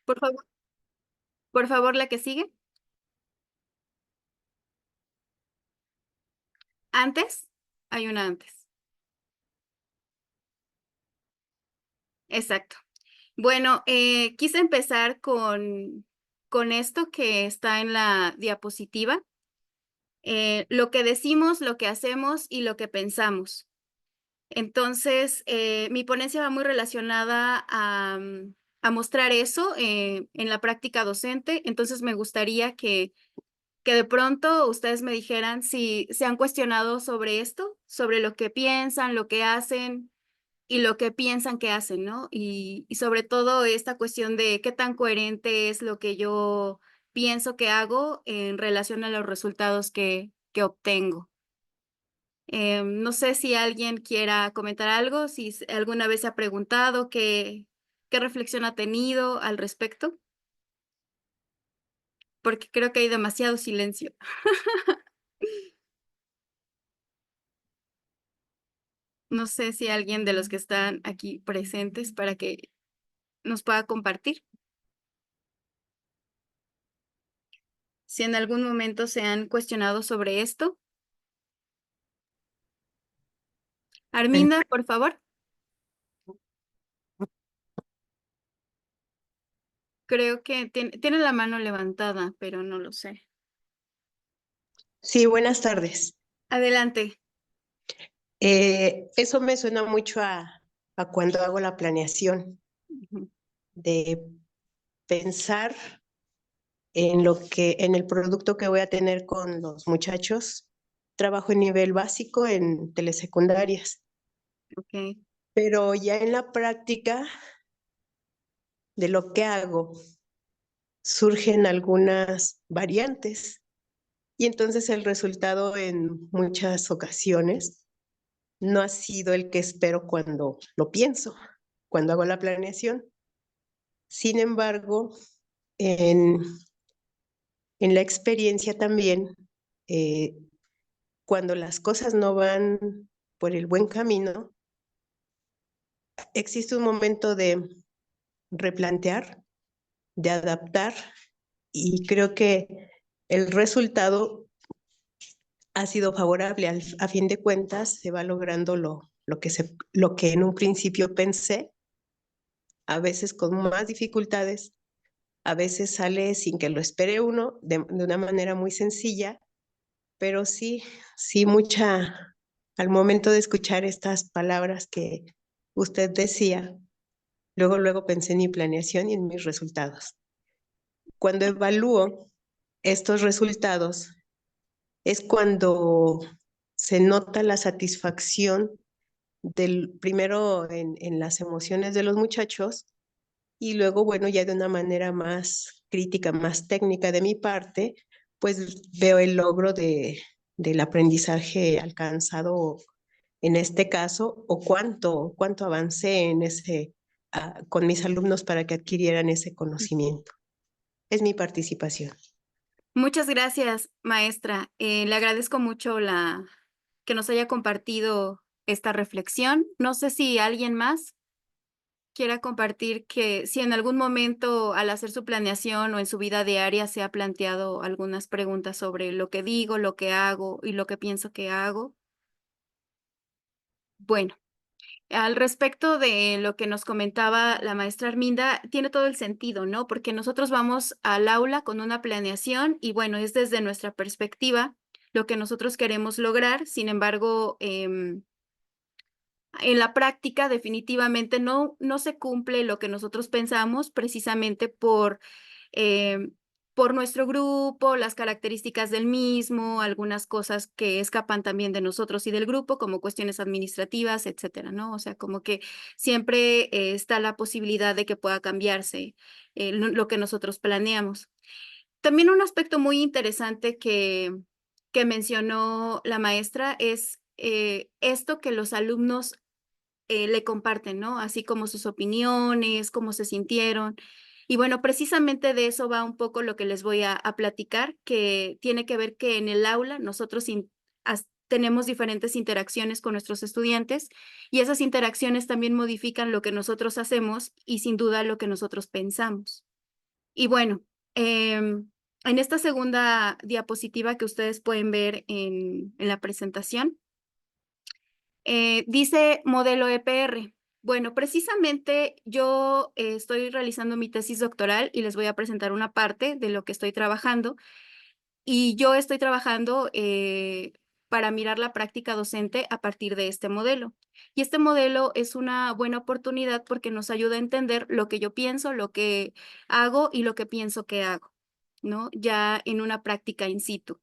Por favor, por favor, la que sigue. Antes, hay una antes. Exacto. Bueno, quise empezar con esto que está en la diapositiva, lo que decimos, lo que hacemos y lo que pensamos. Entonces, mi ponencia va muy relacionada a mostrar eso en la práctica docente. Entonces, me gustaría que de pronto ustedes me dijeran si se han cuestionado sobre esto, sobre lo que piensan, lo que hacen y lo que piensan que hacen, ¿no? Y sobre todo esta cuestión de qué tan coherente es lo que yo pienso que hago en relación a los resultados que obtengo. No sé si alguien quiera comentar algo, si alguna vez se ha preguntado qué reflexión ha tenido al respecto, porque creo que hay demasiado silencio. No sé si alguien de los que están aquí presentes para que nos pueda compartir. Si en algún momento se han cuestionado sobre esto. Bueno, Arminda, por favor. Creo que tiene la mano levantada, pero no lo sé. sí, buenas tardes. Adelante. Eso me suena mucho a cuando hago la planeación, Ujú. de pensar en el producto que voy a tener con los muchachos. Trabajo en nivel básico en telesecundarias, Ok. pero ya en la práctica de lo que hago surgen algunas variantes y entonces el resultado en muchas ocasiones no ha sido el que espero cuando lo pienso, cuando hago la planeación. Sin embargo, en, en la experiencia también, eh, cuando las cosas no van por el buen camino, existe un momento de replantear, de adaptar, y creo que el resultado ha sido favorable. A fin de cuentas, se va logrando lo que en un principio pensé, a veces con más dificultades, a veces sale sin que lo espere uno, de una manera muy sencilla, pero sí, sí, al momento de escuchar estas palabras que usted decía, luego pensé en mi planeación y en mis resultados. Cuando evalúo estos resultados es cuando se nota la satisfacción primero en las emociones de los muchachos y luego, bueno, ya de una manera más crítica, más técnica de mi parte, pues veo el logro del aprendizaje alcanzado en este caso o cuánto avancé con mis alumnos para que adquirieran ese conocimiento. Es mi participación. Muchas gracias, maestra. Le agradezco mucho que nos haya compartido esta reflexión. No sé si alguien más quiera compartir que si en algún momento al hacer su planeación o en su vida diaria se ha planteado algunas preguntas sobre lo que digo, lo que hago y lo que pienso que hago. Bueno. Al respecto de lo que nos comentaba la maestra Arminda, tiene todo el sentido, ¿no? Porque nosotros vamos al aula con una planeación y bueno, es desde nuestra perspectiva lo que nosotros queremos lograr. Sin embargo, en la práctica definitivamente no se cumple lo que nosotros pensamos precisamente em, por nuestro grupo, las características del mismo, algunas cosas que escapan también de nosotros y del grupo, como cuestiones administrativas, etcétera, ¿no? O sea, como que siempre está la posibilidad de que pueda cambiarse lo que nosotros planeamos. También un aspecto muy interesante que mencionó la maestra es esto que los alumnos le comparten, ¿no? Así como sus opiniones, cómo se sintieron. Y bueno, precisamente de eso va un poco lo que les voy a platicar, que tiene que ver que en el aula nosotros tenemos diferentes interacciones con nuestros estudiantes y esas interacciones también modifican lo que nosotros hacemos y sin duda lo que nosotros pensamos. Y bueno, en esta segunda diapositiva que ustedes pueden ver en la presentación, dice modelo EPR. Bueno, precisamente yo estoy realizando mi tesis doctoral y les voy a presentar una parte de lo que estoy trabajando. Y yo estoy trabajando para mirar la práctica docente a partir de este modelo. Y este modelo es una buena oportunidad porque nos ayuda a entender lo que yo pienso, lo que hago y lo que pienso que hago, ¿no? Ya en una práctica in situ.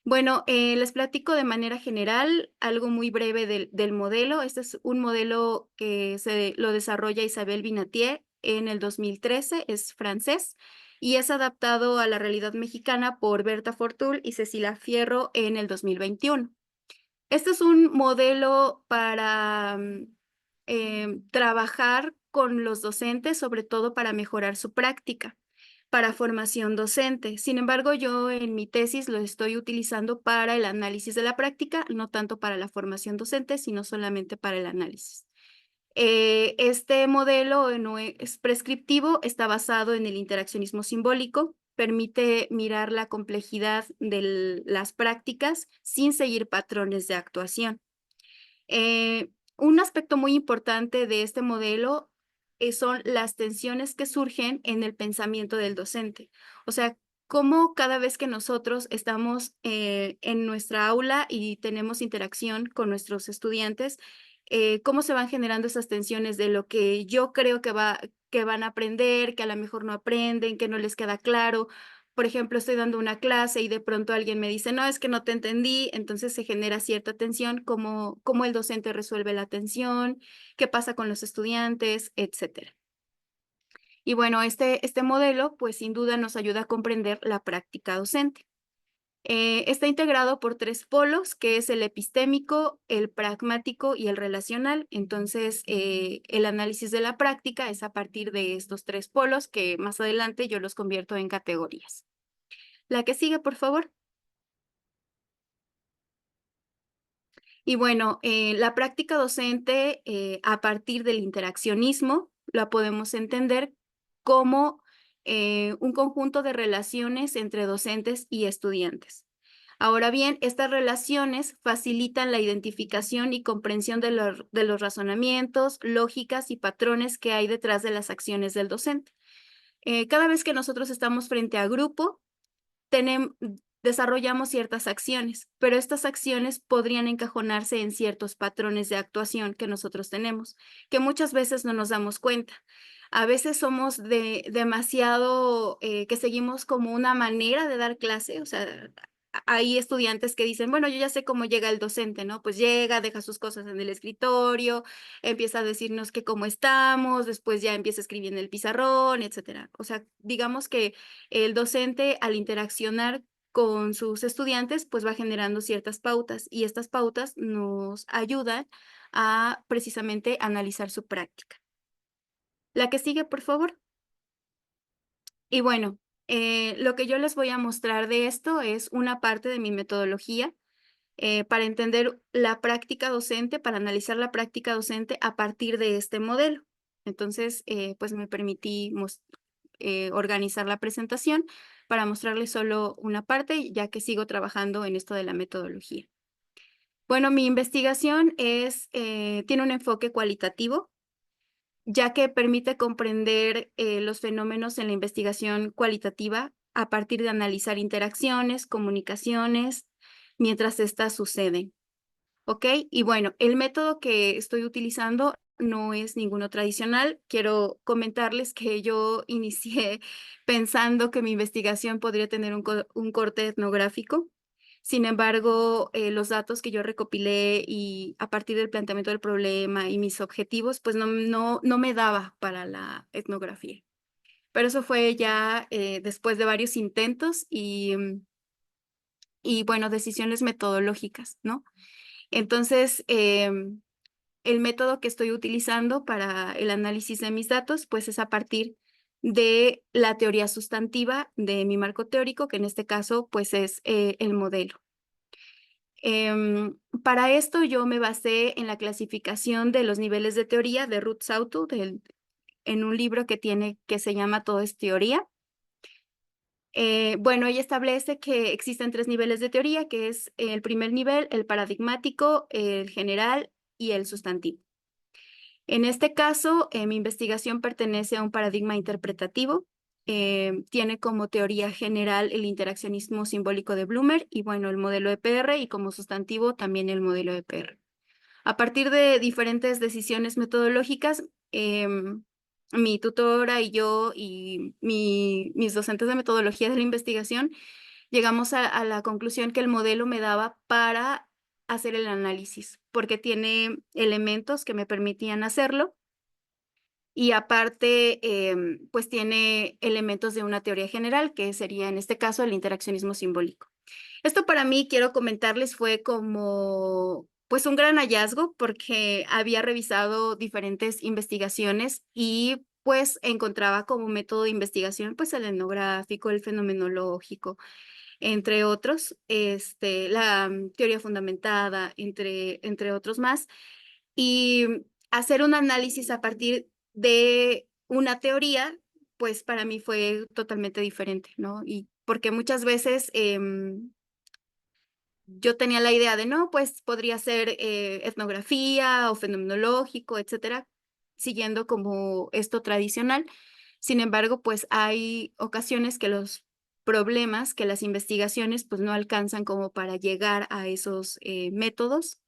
Bueno, les platico de manera general algo muy breve del modelo. Este es un modelo que lo desarrolla Isabelle Binatier en el 2013, es francés y es adaptado a la realidad mexicana por Berta Fortul y Cecilia Fierro en el 2021. Este es un modelo para trabajar con los docentes, sobre todo para mejorar su práctica para formación docente. Sin embargo, yo en mi tesis lo estoy utilizando para el análisis de la práctica, no tanto para la formación docente, sino solamente para el análisis. Este modelo no es prescriptivo, está basado en el interaccionismo simbólico, permite mirar la complejidad de las prácticas sin seguir patrones de actuación. Un aspecto muy importante de este modelo son las tensiones que surgen en el pensamiento del docente. O sea, cómo cada vez que nosotros estamos en nuestra aula y tenemos interacción con nuestros estudiantes, cómo se van generando esas tensiones de lo que yo creo que van a aprender, que a lo mejor no aprenden, que no les queda claro. Por ejemplo, estoy dando una clase y de pronto alguien me dice, no, es que no te entendí, entonces se genera cierta tensión, cómo el docente resuelve la tensión, qué pasa con los estudiantes, etcétera. Y bueno, este modelo, pues sin duda nos ayuda a comprender la práctica docente. Está integrado por 3 polos, que es el epistémico, el pragmático y el relacional. Entonces, el análisis de la práctica es a partir de estos 3 polos, que más adelante yo los convierto en categorías. La que sigue, por favor. Y bueno, la práctica docente a partir del interaccionismo la podemos entender como un conjunto de relaciones entre docentes y estudiantes. Ahora bien, estas relaciones facilitan la identificación y comprensión de los razonamientos, lógicas y patrones que hay detrás de las acciones del docente. Cada vez que nosotros estamos frente a grupo, desarrollamos ciertas acciones, pero estas acciones podrían encajonarse en ciertos patrones de actuación que nosotros tenemos, que muchas veces no nos damos cuenta. A veces somos demasiado, que seguimos como una manera de dar clase, o sea, hay estudiantes que dicen, bueno, yo ya sé cómo llega el docente, ¿no? Pues llega, deja sus cosas en el escritorio, empieza a decirnos que cómo estamos, después ya empieza a escribir en el pizarrón, etcétera. O sea, digamos que el docente al interaccionar con sus estudiantes, pues va generando ciertas pautas y estas pautas nos ayudan a precisamente analizar su práctica. La que sigue, por favor. Y bueno, lo que yo les voy a mostrar de esto es una parte de mi metodología para entender la práctica docente, para analizar la práctica docente a partir de este modelo. Entonces, pues me permití organizar la presentación para mostrarles solo una parte, ya que sigo trabajando en esto de la metodología. Bueno, mi investigación tiene un enfoque cualitativo, ya que permite comprender los fenómenos en la investigación cualitativa a partir de analizar interacciones, comunicaciones, mientras estas suceden. ¿Ok? Y bueno, el método que estoy utilizando no es ninguno tradicional. Quiero comentarles que yo inicié pensando que mi investigación podría tener un corte etnográfico. Sin embargo, los datos que yo recopilé y a partir del planteamiento del problema y mis objetivos, pues no me daba para la etnografía. Pero eso fue ya después de varios intentos y bueno, decisiones metodológicas, ¿no? Entonces, el método que estoy utilizando para el análisis de mis datos, pues es a partir de la teoría sustantiva de mi marco teórico, que en este caso, pues es el modelo. Para esto yo me basé en la clasificación de los niveles de teoría de Ruth Sautu, en un libro que se llama Todo es teoría. Bueno, ella establece que existen 3 niveles de teoría, que es el primer nivel, el paradigmático, el general y el sustantivo. En este caso, mi investigación pertenece a un paradigma interpretativo. Tiene como teoría general el interaccionismo simbólico de Blumer y, bueno, el modelo EPR, y como sustantivo también el modelo EPR. A partir de diferentes decisiones metodológicas, mi tutora y yo y mis docentes de metodología de la investigación llegamos a la conclusión que el modelo me daba para hacer el análisis, porque tiene elementos que me permitían hacerlo y aparte, pues tiene elementos de una teoría general, que sería en este caso el interaccionismo simbólico. Esto para mí, quiero comentarles, fue como, pues un gran hallazgo, porque había revisado diferentes investigaciones y pues encontraba como método de investigación, pues el etnográfico, el fenomenológico, entre otros, la teoría fundamentada, entre otros más, y hacer un análisis a partir de una teoría, pues para mí fue totalmente diferente, ¿no? Y porque muchas veces yo tenía la idea de, no, pues podría ser etnografía o fenomenológico, etcétera, siguiendo como esto tradicional. Sin embargo, pues hay ocasiones que los problemas, que las investigaciones, pues no alcanzan como para llegar a esos métodos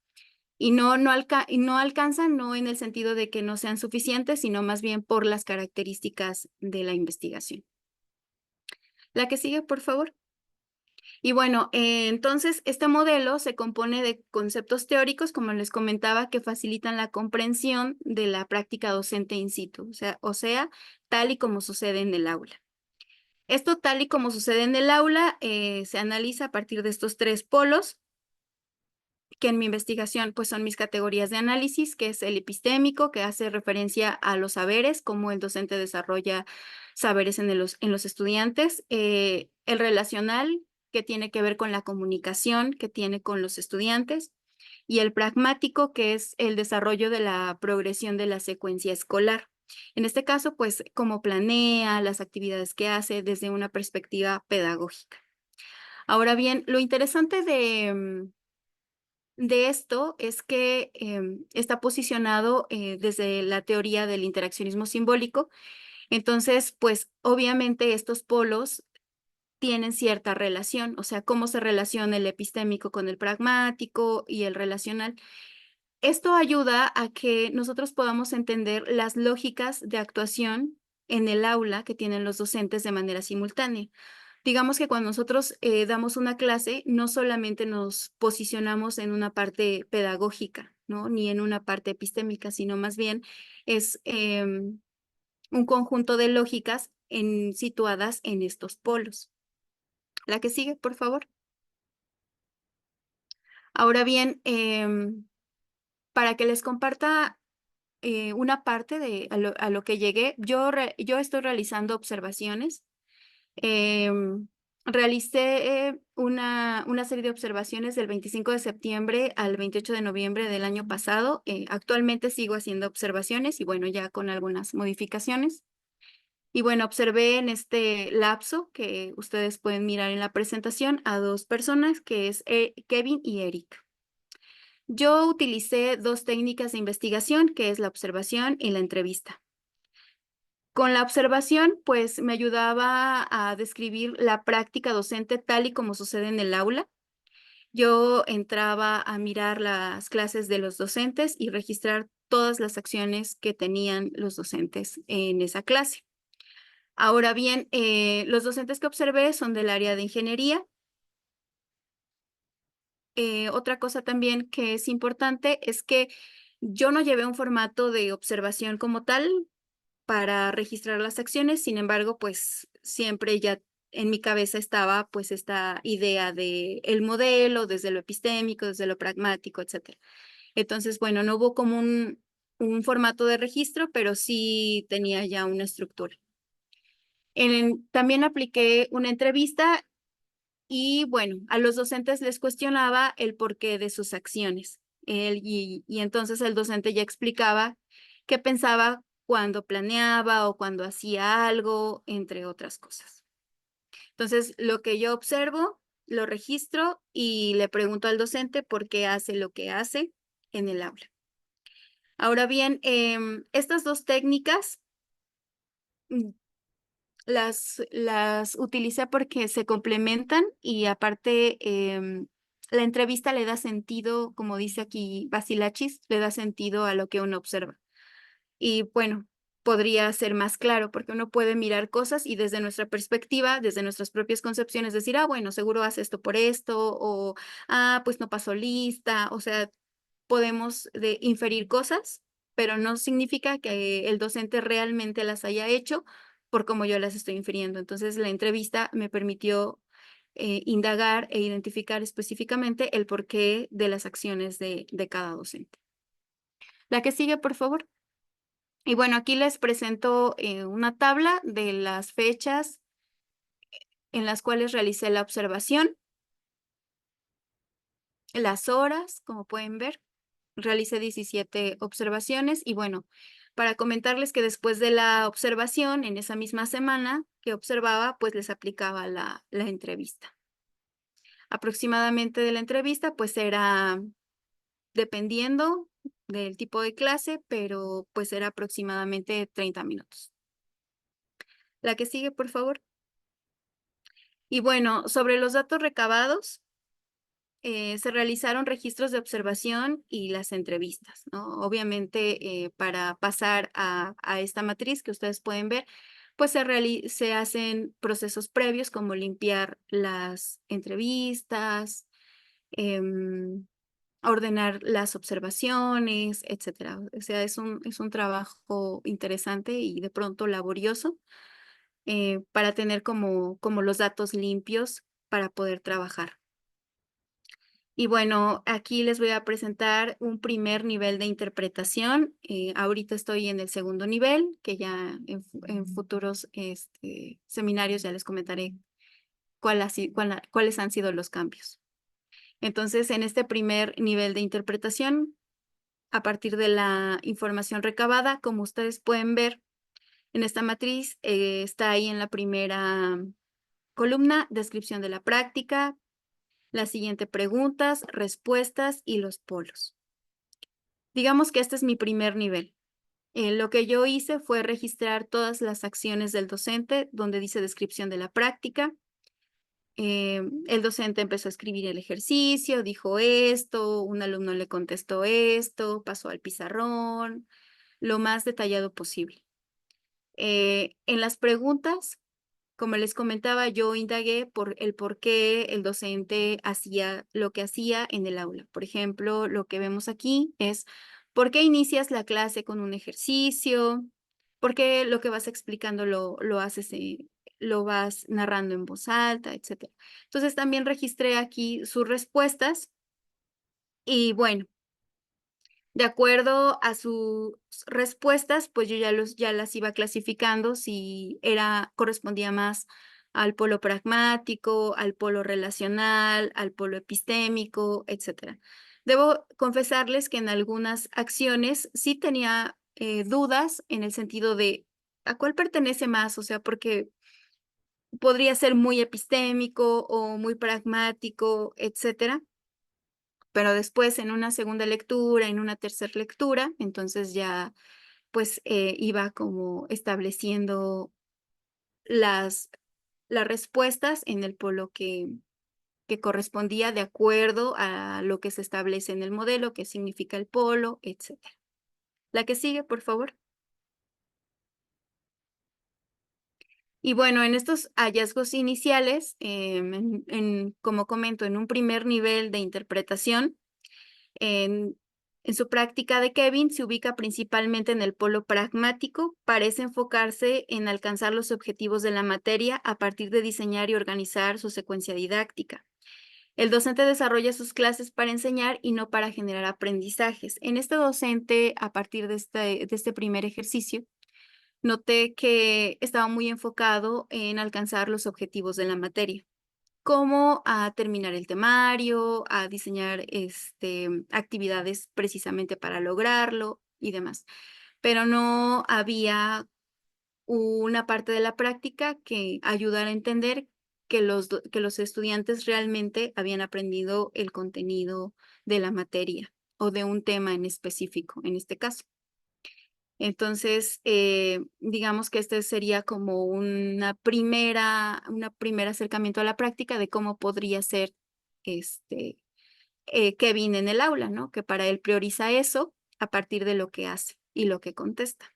y no alcanzan, no en el sentido de que no sean suficientes, sino más bien por las características de la investigación. La que sigue, por favor. Y bueno, entonces este modelo se compone de conceptos teóricos, como les comentaba, que facilitan la comprensión de la práctica docente in situ, o sea, tal y como sucede en el aula. Esto, tal y como sucede en el aula, se analiza a partir de estos 3 polos, que en mi investigación pues son mis categorías de análisis, que es el epistémico, que hace referencia a los saberes, cómo el docente desarrolla saberes en los estudiantes, el relacional, que tiene que ver con la comunicación que tiene con los estudiantes, y el pragmático, que es el desarrollo de la progresión de la secuencia escolar. En este caso, pues, cómo planea las actividades que hace desde una perspectiva pedagógica. Ahora bien, lo interesante de esto es que está posicionado desde la teoría del interaccionismo simbólico. Entonces, pues obviamente estos polos tienen cierta relación, o sea, cómo se relaciona el epistémico con el pragmático y el relacional. Esto ayuda a que nosotros podamos entender las lógicas de actuación en el aula que tienen los docentes de manera simultánea. Digamos que cuando nosotros damos una clase, no solamente nos posicionamos en una parte pedagógica, ¿no? Ni en una parte epistémica, sino más bien es un conjunto de lógicas situadas en estos polos. La que sigue, por favor. Ahora bien, para que les comparta una parte de a lo que llegué, yo estoy realizando observaciones. Realicé una serie de observaciones del 25 de septiembre al 28 de noviembre del año pasado. Actualmente sigo haciendo observaciones y bueno, ya con algunas modificaciones. Y bueno, observé en este lapso que ustedes pueden mirar en la presentación a 2 personas, que es Kevin y Eric. Yo utilicé 2 técnicas de investigación, que es la observación y la entrevista. Con la observación, pues me ayudaba a describir la práctica docente tal y como sucede en el aula. Yo entraba a mirar las clases de los docentes y registrar todas las acciones que tenían los docentes en esa clase. Ahora bien, los docentes que observé son del área de ingeniería. Otra cosa también que es importante es que yo no llevé un formato de observación como tal para registrar las acciones, sin embargo, pues siempre ya en mi cabeza estaba pues esta idea de el modelo, desde lo epistémico, desde lo pragmático, etcétera. Entonces, bueno, no hubo como un formato de registro, pero sí tenía ya una estructura. También apliqué una entrevista y bueno, a los docentes les cuestionaba el porqué de sus acciones. Y entonces el docente ya explicaba qué pensaba cuando planeaba o cuando hacía algo, entre otras cosas. Entonces, lo que yo observo, lo registro y le pregunto al docente por qué hace lo que hace en el aula. Ahora bien, estas dos técnicas mm, las utilicé porque se complementan y aparte la entrevista le da sentido, como dice aquí Basilachis, le da sentido a lo que uno observa. Y bueno, podría ser más claro porque uno puede mirar cosas y desde nuestra perspectiva, desde nuestras propias concepciones, decir, ah, bueno, seguro hace esto por esto, o ah, pues no pasó lista, o sea, podemos inferir cosas, pero no significa que el docente realmente las haya hecho por como yo las estoy infiriendo. Entonces, la entrevista me permitió indagar e identificar específicamente el porqué de las acciones de cada docente. La que sigue, por favor. Y bueno, aquí les presento una tabla de las fechas en las cuales realicé la observación, las horas, como pueden ver. Realicé 17 observaciones y bueno, para comentarles que después de la observación, en esa misma semana que observaba, pues les aplicaba la entrevista. Aproximadamente de la entrevista, pues era dependiendo del tipo de clase, pero pues era aproximadamente 30 minutos. La que sigue, por favor. Y bueno, sobre los datos recabados, se realizaron registros de observación y las entrevistas, ¿no? Obviamente, para pasar a esta matriz que ustedes pueden ver, pues se hacen procesos previos como limpiar las entrevistas, ordenar las observaciones, etcétera. O sea, es un trabajo interesante y de pronto laborioso para tener como los datos limpios para poder trabajar. Y bueno, aquí les voy a presentar un primer nivel de interpretación. Ahorita estoy en el segundo nivel, que ya en futuros seminarios ya les comentaré cuáles han sido los cambios. Entonces, en este primer nivel de interpretación, a partir de la información recabada, como ustedes pueden ver en esta matriz, está ahí en la primera columna, descripción de la práctica. La siguiente, preguntas, respuestas y los polos. Digamos que este es mi primer nivel. Lo que yo hice fue registrar todas las acciones del docente, donde dice descripción de la práctica. El docente empezó a escribir el ejercicio, dijo esto, un alumno le contestó esto, pasó al pizarrón, lo más detallado posible. En las preguntas, como les comentaba, yo indagué por qué el docente hacía lo que hacía en el aula. Por ejemplo, lo que vemos aquí es ¿por qué inicias la clase con un ejercicio? ¿Por qué lo que vas explicando lo haces, lo vas narrando en voz alta, etcétera? Entonces también registré aquí sus respuestas y bueno, de acuerdo a sus respuestas, pues yo ya las iba clasificando si correspondía más al polo pragmático, al polo relacional, al polo epistémico, etcétera. Debo confesarles que en algunas acciones sí tenía dudas en el sentido de ¿a cuál pertenece más? O sea, porque podría ser muy epistémico o muy pragmático, etcétera. Pero después en una segunda lectura, en una tercera lectura, entonces ya pues iba como estableciendo las, las respuestas en el polo que correspondía de acuerdo a lo que se establece en el modelo, qué significa el polo, etcétera. La que sigue, por favor. Y bueno, en estos hallazgos iniciales, como comento, en un primer nivel de interpretación, En, en su práctica de Kevin se ubica principalmente en el polo pragmático, parece enfocarse en alcanzar los objetivos de la materia a partir de diseñar y organizar su secuencia didáctica. El docente desarrolla sus clases para enseñar y no para generar aprendizajes. En este docente, a partir de este primer ejercicio, noté que estaba muy enfocado en alcanzar los objetivos de la materia como a terminar el temario, a diseñar actividades precisamente para lograrlo y demás. Pero no había una parte de la práctica que ayudara a entender que los estudiantes realmente habían aprendido el contenido de la materia o de un tema en específico, en este caso. Entonces, digamos que este sería como un primer acercamiento a la práctica de cómo podría ser Kevin en el aula, ¿no? Que para él prioriza eso a partir de lo que hace y lo que contesta.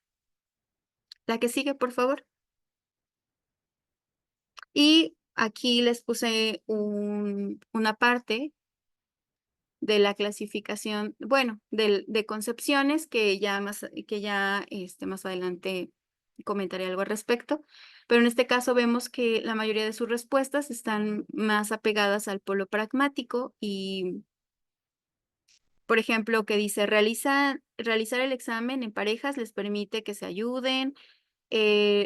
La que sigue, por favor. Y aquí les puse una parte de la clasificación, bueno, de concepciones que ya más adelante comentaré algo al respecto, pero en este caso vemos que la mayoría de sus respuestas están más apegadas al polo pragmático y, por ejemplo, que dice, realizar el examen en parejas les permite que se ayuden.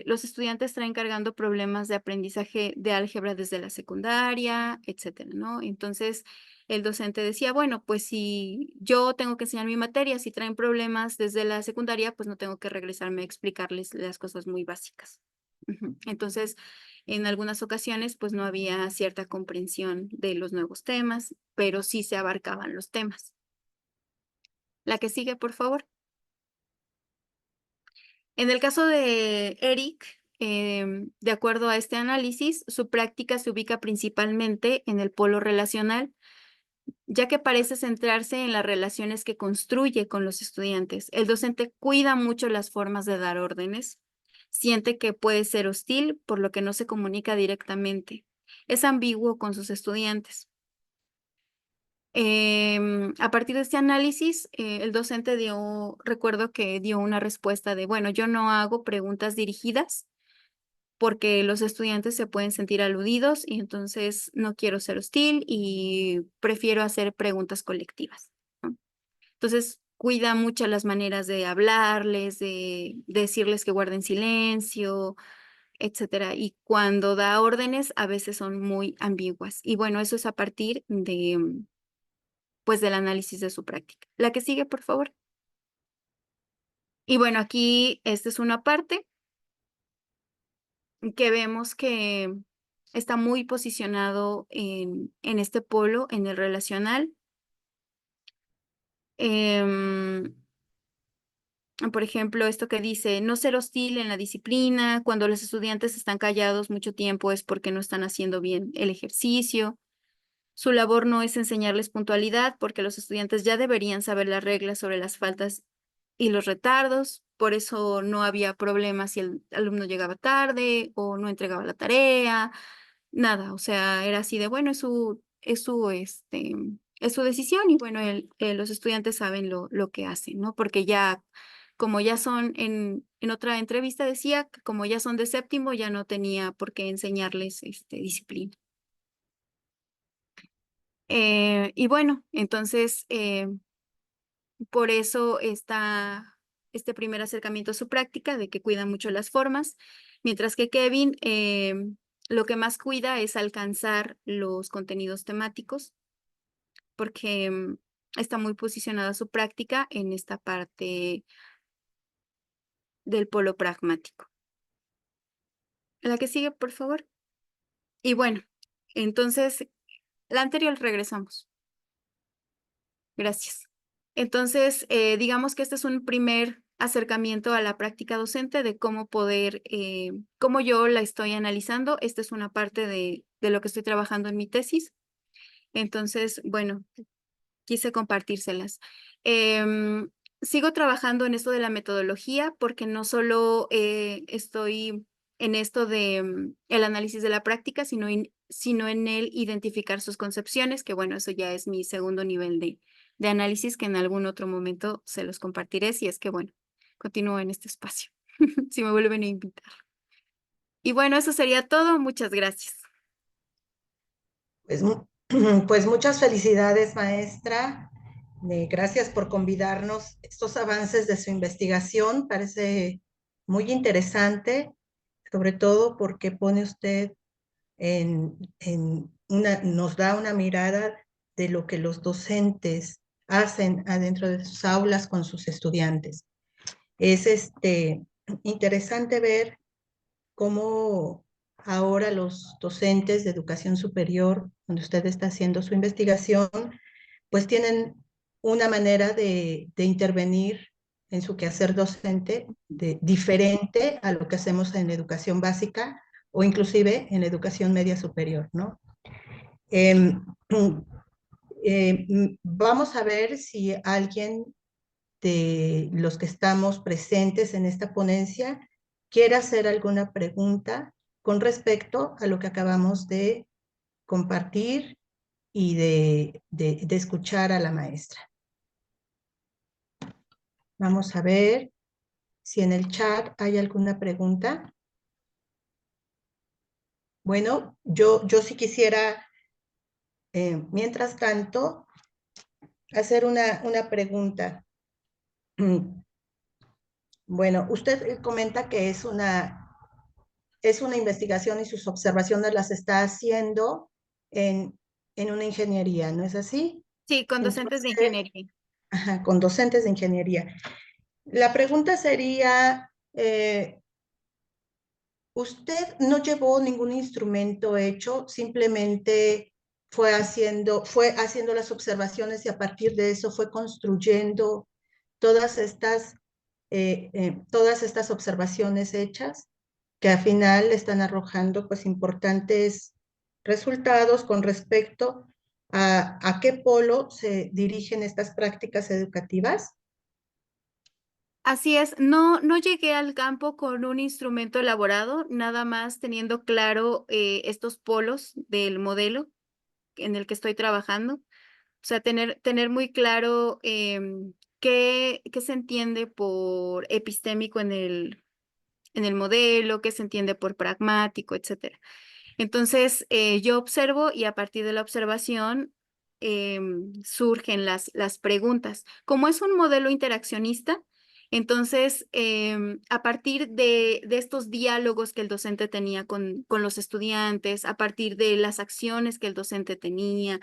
Los estudiantes traen cargando problemas de aprendizaje de álgebra desde la secundaria, etcétera, ¿no? Entonces, el docente decía, bueno, pues si yo tengo que enseñar mi materia, si traen problemas desde la secundaria, pues no tengo que regresarme a explicarles las cosas muy básicas. Entonces, en algunas ocasiones, pues no había cierta comprensión de los nuevos temas, pero sí se abarcaban los temas. La que sigue, por favor. En el caso de Eric, de acuerdo a este análisis, su práctica se ubica principalmente en el polo relacional, ya que parece centrarse en las relaciones que construye con los estudiantes. El docente cuida mucho las formas de dar órdenes, siente que puede ser hostil, por lo que no se comunica directamente. Es ambiguo con sus estudiantes. A partir de este análisis, el docente recuerdo que dio una respuesta de, bueno, yo no hago preguntas dirigidas porque los estudiantes se pueden sentir aludidos y entonces no quiero ser hostil y prefiero hacer preguntas colectivas, ¿no? Entonces, cuida mucho las maneras de hablarles, de decirles que guarden silencio, etcétera. Y cuando da órdenes, a veces son muy ambiguas. Y bueno, eso es a partir pues del análisis de su práctica. La que sigue, por favor. Y bueno, aquí esta es una parte que vemos que está muy posicionado en este polo, en el relacional. Em, por ejemplo, esto que dice, no ser hostil en la disciplina, cuando los estudiantes están callados mucho tiempo es porque no están haciendo bien el ejercicio. Su labor no es enseñarles puntualidad porque los estudiantes ya deberían saber las reglas sobre las faltas y los retardos. Por eso no había problema si el alumno llegaba tarde o no entregaba la tarea, nada. O sea, era así de, bueno, es su decisión y bueno, los estudiantes saben lo que hacen, ¿no? Porque ya, como ya son, en otra entrevista decía que como ya son de séptimo, ya no tenía por qué enseñarles disciplina. Y bueno, entonces, por eso está este primer acercamiento a su práctica, de que cuida mucho las formas, mientras que Kevin lo que más cuida es alcanzar los contenidos temáticos, porque está muy posicionada su práctica en esta parte del polo pragmático. La que sigue, por favor. Y bueno, entonces, la anterior regresamos. Gracias. Entonces, digamos que este es un primer acercamiento a la práctica docente de cómo poder, cómo yo la estoy analizando. Esta es una parte de lo que estoy trabajando en mi tesis. Entonces, bueno, quise compartírselas. Em, Sigo trabajando en esto de la metodología porque no solo estoy en esto de el análisis de la práctica, sino en el identificar sus concepciones, que bueno, eso ya es mi segundo nivel de análisis que en algún otro momento se los compartiré si es que, bueno, continúo en este espacio, si me vuelven a invitar. Y bueno, eso sería todo. Muchas gracias. Pues, pues muchas felicidades, maestra. Gracias por convidarnos estos avances de su investigación. Parece muy interesante, sobre todo porque pone usted nos da una mirada de lo que los docentes hacen adentro de sus aulas con sus estudiantes. Es interesante ver cómo ahora los docentes de educación superior, donde usted está haciendo su investigación, pues tienen una manera de intervenir en su quehacer docente diferente a lo que hacemos en educación básica o inclusive en educación media superior, ¿no? Eh, vamos a ver si alguien de los que estamos presentes en esta ponencia quiere hacer alguna pregunta con respecto a lo que acabamos de compartir y de escuchar a la maestra. Vamos a ver si en el chat hay alguna pregunta. Bueno, yo sí quisiera, mientras tanto, hacer una pregunta. Bueno, usted comenta que es una investigación y sus observaciones las está haciendo en una ingeniería, ¿no es así? Sí, con docentes de Entonces, ingeniería. ajá, con docentes de ingeniería. La pregunta sería, ¿usted no llevó ningún instrumento hecho, simplemente fue haciendo las observaciones y a partir de eso fue construyendo todas estas observaciones hechas que al final están arrojando pues importantes resultados con respecto a qué polo se dirigen estas prácticas educativas? Así es, no llegué al campo con un instrumento elaborado, nada más teniendo claro estos polos del modelo en el que estoy trabajando. O sea, tener muy claro qué se entiende por epistémico en el modelo, qué se entiende por pragmático, etcétera. Entonces, yo observo y a partir de la observación surgen las preguntas. Como es un modelo interaccionista, entonces, a partir de estos diálogos que el docente tenía con los estudiantes, a partir de las acciones que el docente tenía,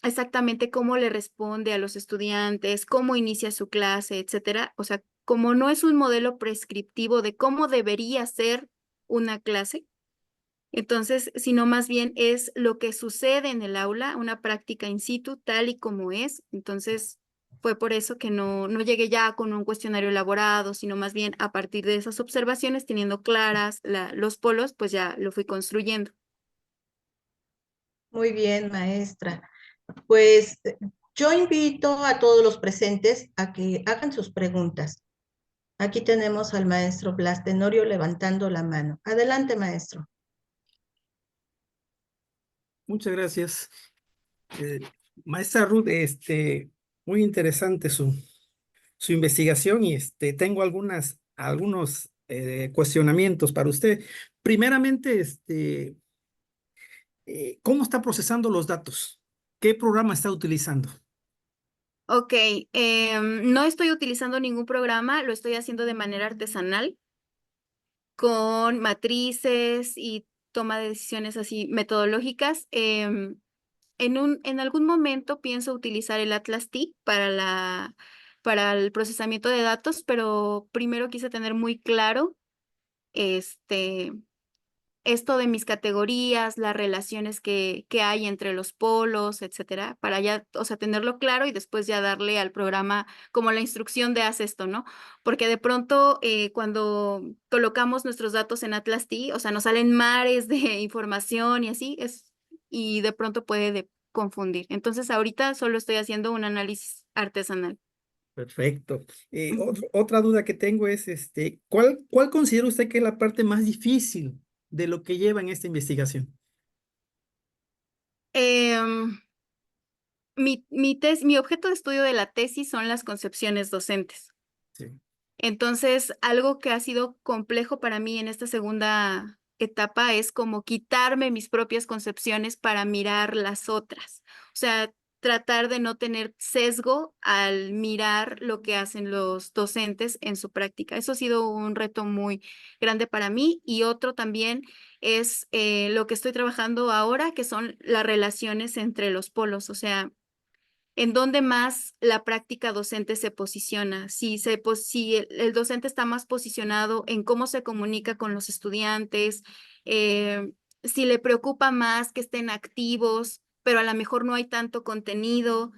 exactamente cómo le responde a los estudiantes, cómo inicia su clase, etcétera. O sea, como no es un modelo prescriptivo de cómo debería ser una clase, entonces, sino más bien es lo que sucede en el aula, una práctica in situ, tal y como es. Entonces, fue por eso que no llegué ya con un cuestionario elaborado, sino más bien a partir de esas observaciones, teniendo claras los polos, pues ya lo fui construyendo. Muy bien, maestra. Pues yo invito a todos los presentes a que hagan sus preguntas. Aquí tenemos al maestro Blas Tenorio levantando la mano. Adelante, maestro. Muchas gracias. Maestra Ruth, muy interesante su investigación y tengo algunos cuestionamientos para usted. Primeramente, ¿cómo está procesando los datos? ¿Qué programa está utilizando? Ok, no estoy utilizando ningún programa, lo estoy haciendo de manera artesanal, con matrices y toma de decisiones así metodológicas. En algún momento pienso utilizar el Atlas T para el procesamiento de datos, pero primero quise tener muy claro este, esto de mis categorías, las relaciones que hay entre los polos, etcétera, para ya, o sea, tenerlo claro y después ya darle al programa como la instrucción de haz esto, ¿no? Porque de pronto cuando colocamos nuestros datos en Atlas T, o sea, nos salen mares de información y así, y de pronto confundir. Entonces, ahorita solo estoy haciendo un análisis artesanal. Perfecto. Ujú. Otra duda que tengo es, ¿cuál considera usted que es la parte más difícil de lo que lleva en esta investigación? Em, mi objeto de estudio de la tesis son las concepciones docentes. Sí. Entonces, algo que ha sido complejo para mí en esta segunda etapa es como quitarme mis propias concepciones para mirar las otras. O sea, tratar de no tener sesgo al mirar lo que hacen los docentes en su práctica. Eso ha sido un reto muy grande para mí y otro también es lo que estoy trabajando ahora, que son las relaciones entre los polos. O sea, en dónde más la práctica docente se posiciona. Si el docente está más posicionado en cómo se comunica con los estudiantes, si le preocupa más que estén activos, pero a lo mejor no hay tanto contenido,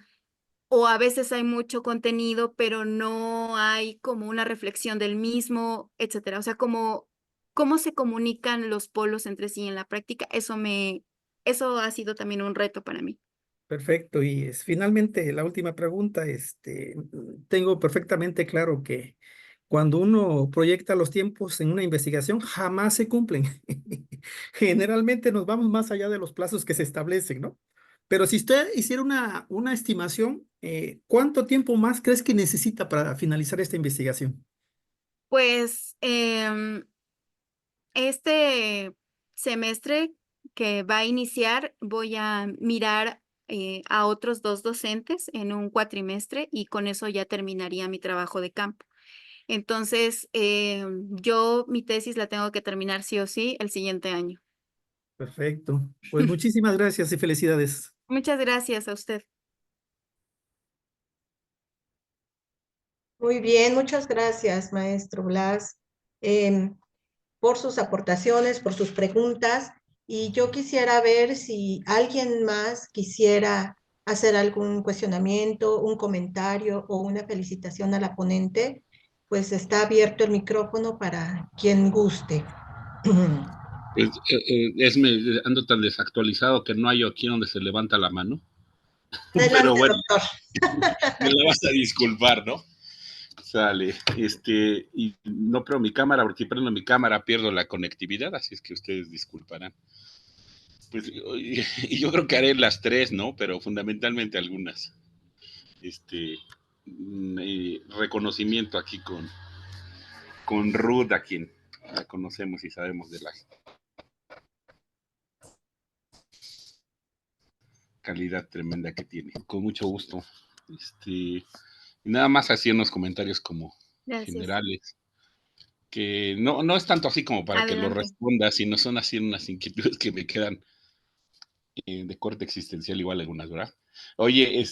o a veces hay mucho contenido, pero no hay como una reflexión del mismo, etcétera. O sea, como cómo se comunican los polos entre sí en la práctica, eso ha sido también un reto para mí. Perfecto. Y es finalmente la última pregunta. Tengo perfectamente claro que cuando uno proyecta los tiempos en una investigación, jamás se cumplen. Generalmente nos vamos más allá de los plazos que se establecen, ¿no? Pero si usted hiciera una estimación, ¿cuánto tiempo más crees que necesita para finalizar esta investigación? Pues este semestre que va a iniciar, voy a mirar a otros 2 docentes en un cuatrimestre y con eso ya terminaría mi trabajo de campo. Entonces, yo mi tesis la tengo que terminar sí o sí el siguiente año. Perfecto. Pues muchísimas gracias y felicidades. Muchas gracias a usted. Muy bien, muchas gracias, maestro Blas, em, por sus aportaciones, por sus preguntas. Y yo quisiera ver si alguien más quisiera hacer algún cuestionamiento, un comentario o una felicitación a la ponente, pues está abierto el micrófono para quien guste. Pues, ando tan desactualizado que no hay aquí donde se levanta la mano. Pero Adelante, bueno, doctor. me la vas a disculpar, ¿no? Sale, y no prendo mi cámara, porque si prendo mi cámara pierdo la conectividad, así es que ustedes disculparán. Pues, y yo creo que haré las tres, ¿no? Pero fundamentalmente algunas. Reconocimiento aquí con Ruth, a quien la conocemos y sabemos de la calidad tremenda que tiene. Con mucho gusto. Y nada más así unos comentarios como Gracias. generales, que no es tanto así como para que lo Adelante. responda, sino son así unas inquietudes que me quedan de corte existencial, igual algunas, ¿verdad? Oye,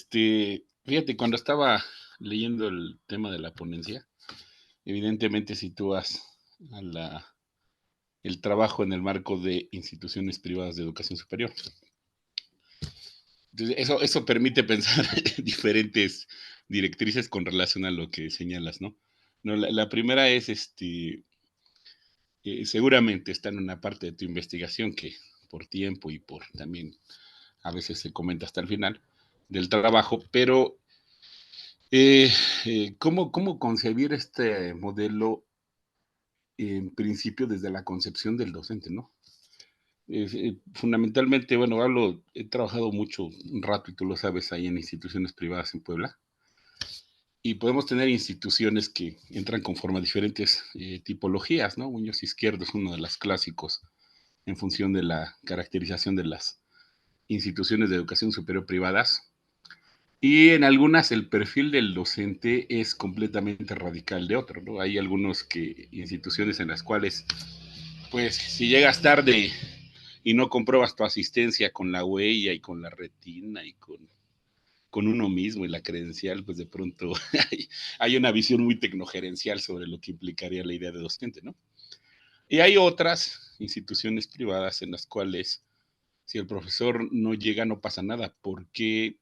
fíjate, cuando estaba leyendo el tema de la ponencia, evidentemente sitúas el trabajo en el marco de instituciones privadas de educación superior. Entonces, eso permite pensar diferentes directrices con relación a lo que señalas, ¿no? No, la primera es, seguramente está en una parte de tu investigación que por tiempo y por también a veces se comenta hasta el final del trabajo, pero ¿cómo concebir este modelo en principio desde la concepción del docente, ¿no? Fundamentalmente, bueno, he trabajado mucho, un rato, y tú lo sabes, ahí en instituciones privadas en Puebla, y podemos tener instituciones que entran conforme a diferentes tipologías, ¿no? Muñoz Izquierdo es uno de los clásicos en función de la caracterización de las instituciones de educación superior privadas, y en algunas el perfil del docente es completamente radical de otro, ¿no? Hay instituciones en las cuales, pues, si llegas tarde y no compruebas tu asistencia con la huella y con la retina y con uno mismo y la credencial, pues de pronto hay una visión muy tecnogerencial sobre lo que implicaría la idea de docente, ¿no? Y hay otras instituciones privadas en las cuales si el profesor no llega no pasa nada, porque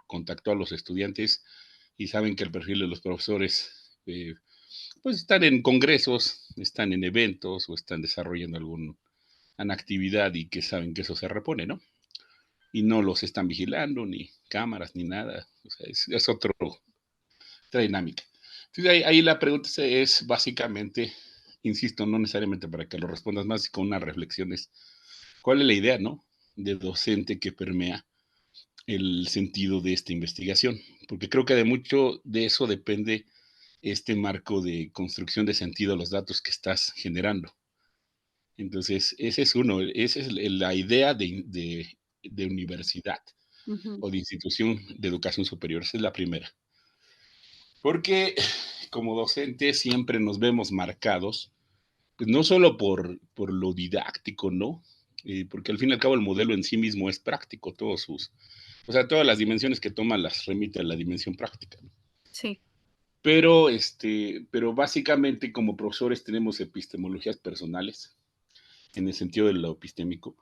contactó a los estudiantes y saben que el perfil de los profesores pues están en congresos, están en eventos o están desarrollando alguna actividad y que saben que eso se repone, ¿no? Y no los están vigilando, ni cámaras, ni nada. O sea, es otra dinámica. Entonces ahí la pregunta es básicamente, insisto, no necesariamente para que lo respondas más con unas reflexiones, ¿cuál es la idea, no? De docente que permea el sentido de esta investigación, porque creo que de mucho de eso depende este marco de construcción de sentido a los datos que estás generando. Entonces, esa es la idea de universidad Ujú. o de institución de educación superior, esa es la primera. Porque como docentes siempre nos vemos marcados, pues no solo por lo didáctico, ¿no? Porque al fin y al cabo el modelo en sí mismo es práctico, todos sus O sea, todas las dimensiones que toma las remite a la dimensión práctica, ¿no? Sí. Pero básicamente como profesores tenemos epistemologías personales, en el sentido de lo epistémico,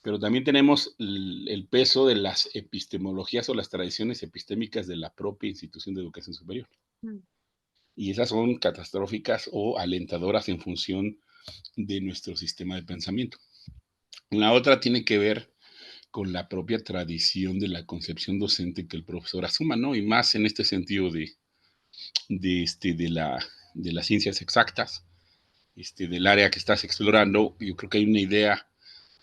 pero también tenemos el peso de las epistemologías o las tradiciones epistémicas de la propia institución de educación superior. Mm. Y esas son catastróficas o alentadoras en función de nuestro sistema de pensamiento. La otra tiene que ver con la propia tradición de la concepción docente que el profesor asuma, ¿no? Y más en este sentido de las ciencias exactas, del área que estás explorando. Yo creo que hay una idea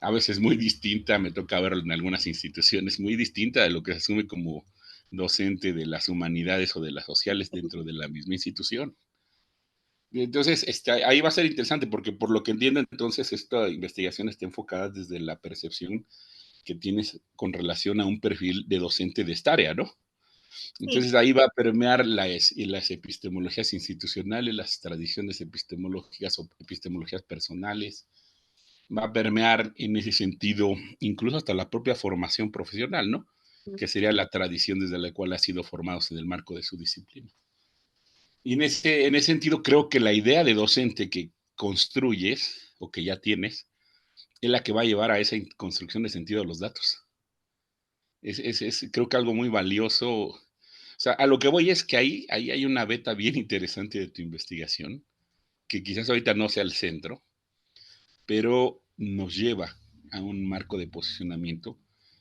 a veces muy distinta, me toca verlo en algunas instituciones, muy distinta de lo que se asume como docente de las humanidades o de las sociales dentro de la misma institución. Entonces, ahí va a ser interesante porque por lo que entiendo, entonces esta investigación está enfocada desde la percepción que tienes con relación a un perfil de docente de esta área, ¿no? Sí, Entonces ahí va a permear las epistemologías institucionales, las tradiciones epistemológicas o epistemologías personales, va a permear en ese sentido incluso hasta la propia formación profesional, ¿no? Que sería la tradición desde la cual ha sido formados en el marco de su disciplina. Y en ese sentido creo que la idea de docente que construyes o que ya tienes es la que va a llevar a esa construcción de sentido de los datos. Creo que algo muy valioso. O sea, a lo que voy es que ahí hay una beta bien interesante de tu investigación, que quizás ahorita no sea el centro, pero nos lleva a un marco de posicionamiento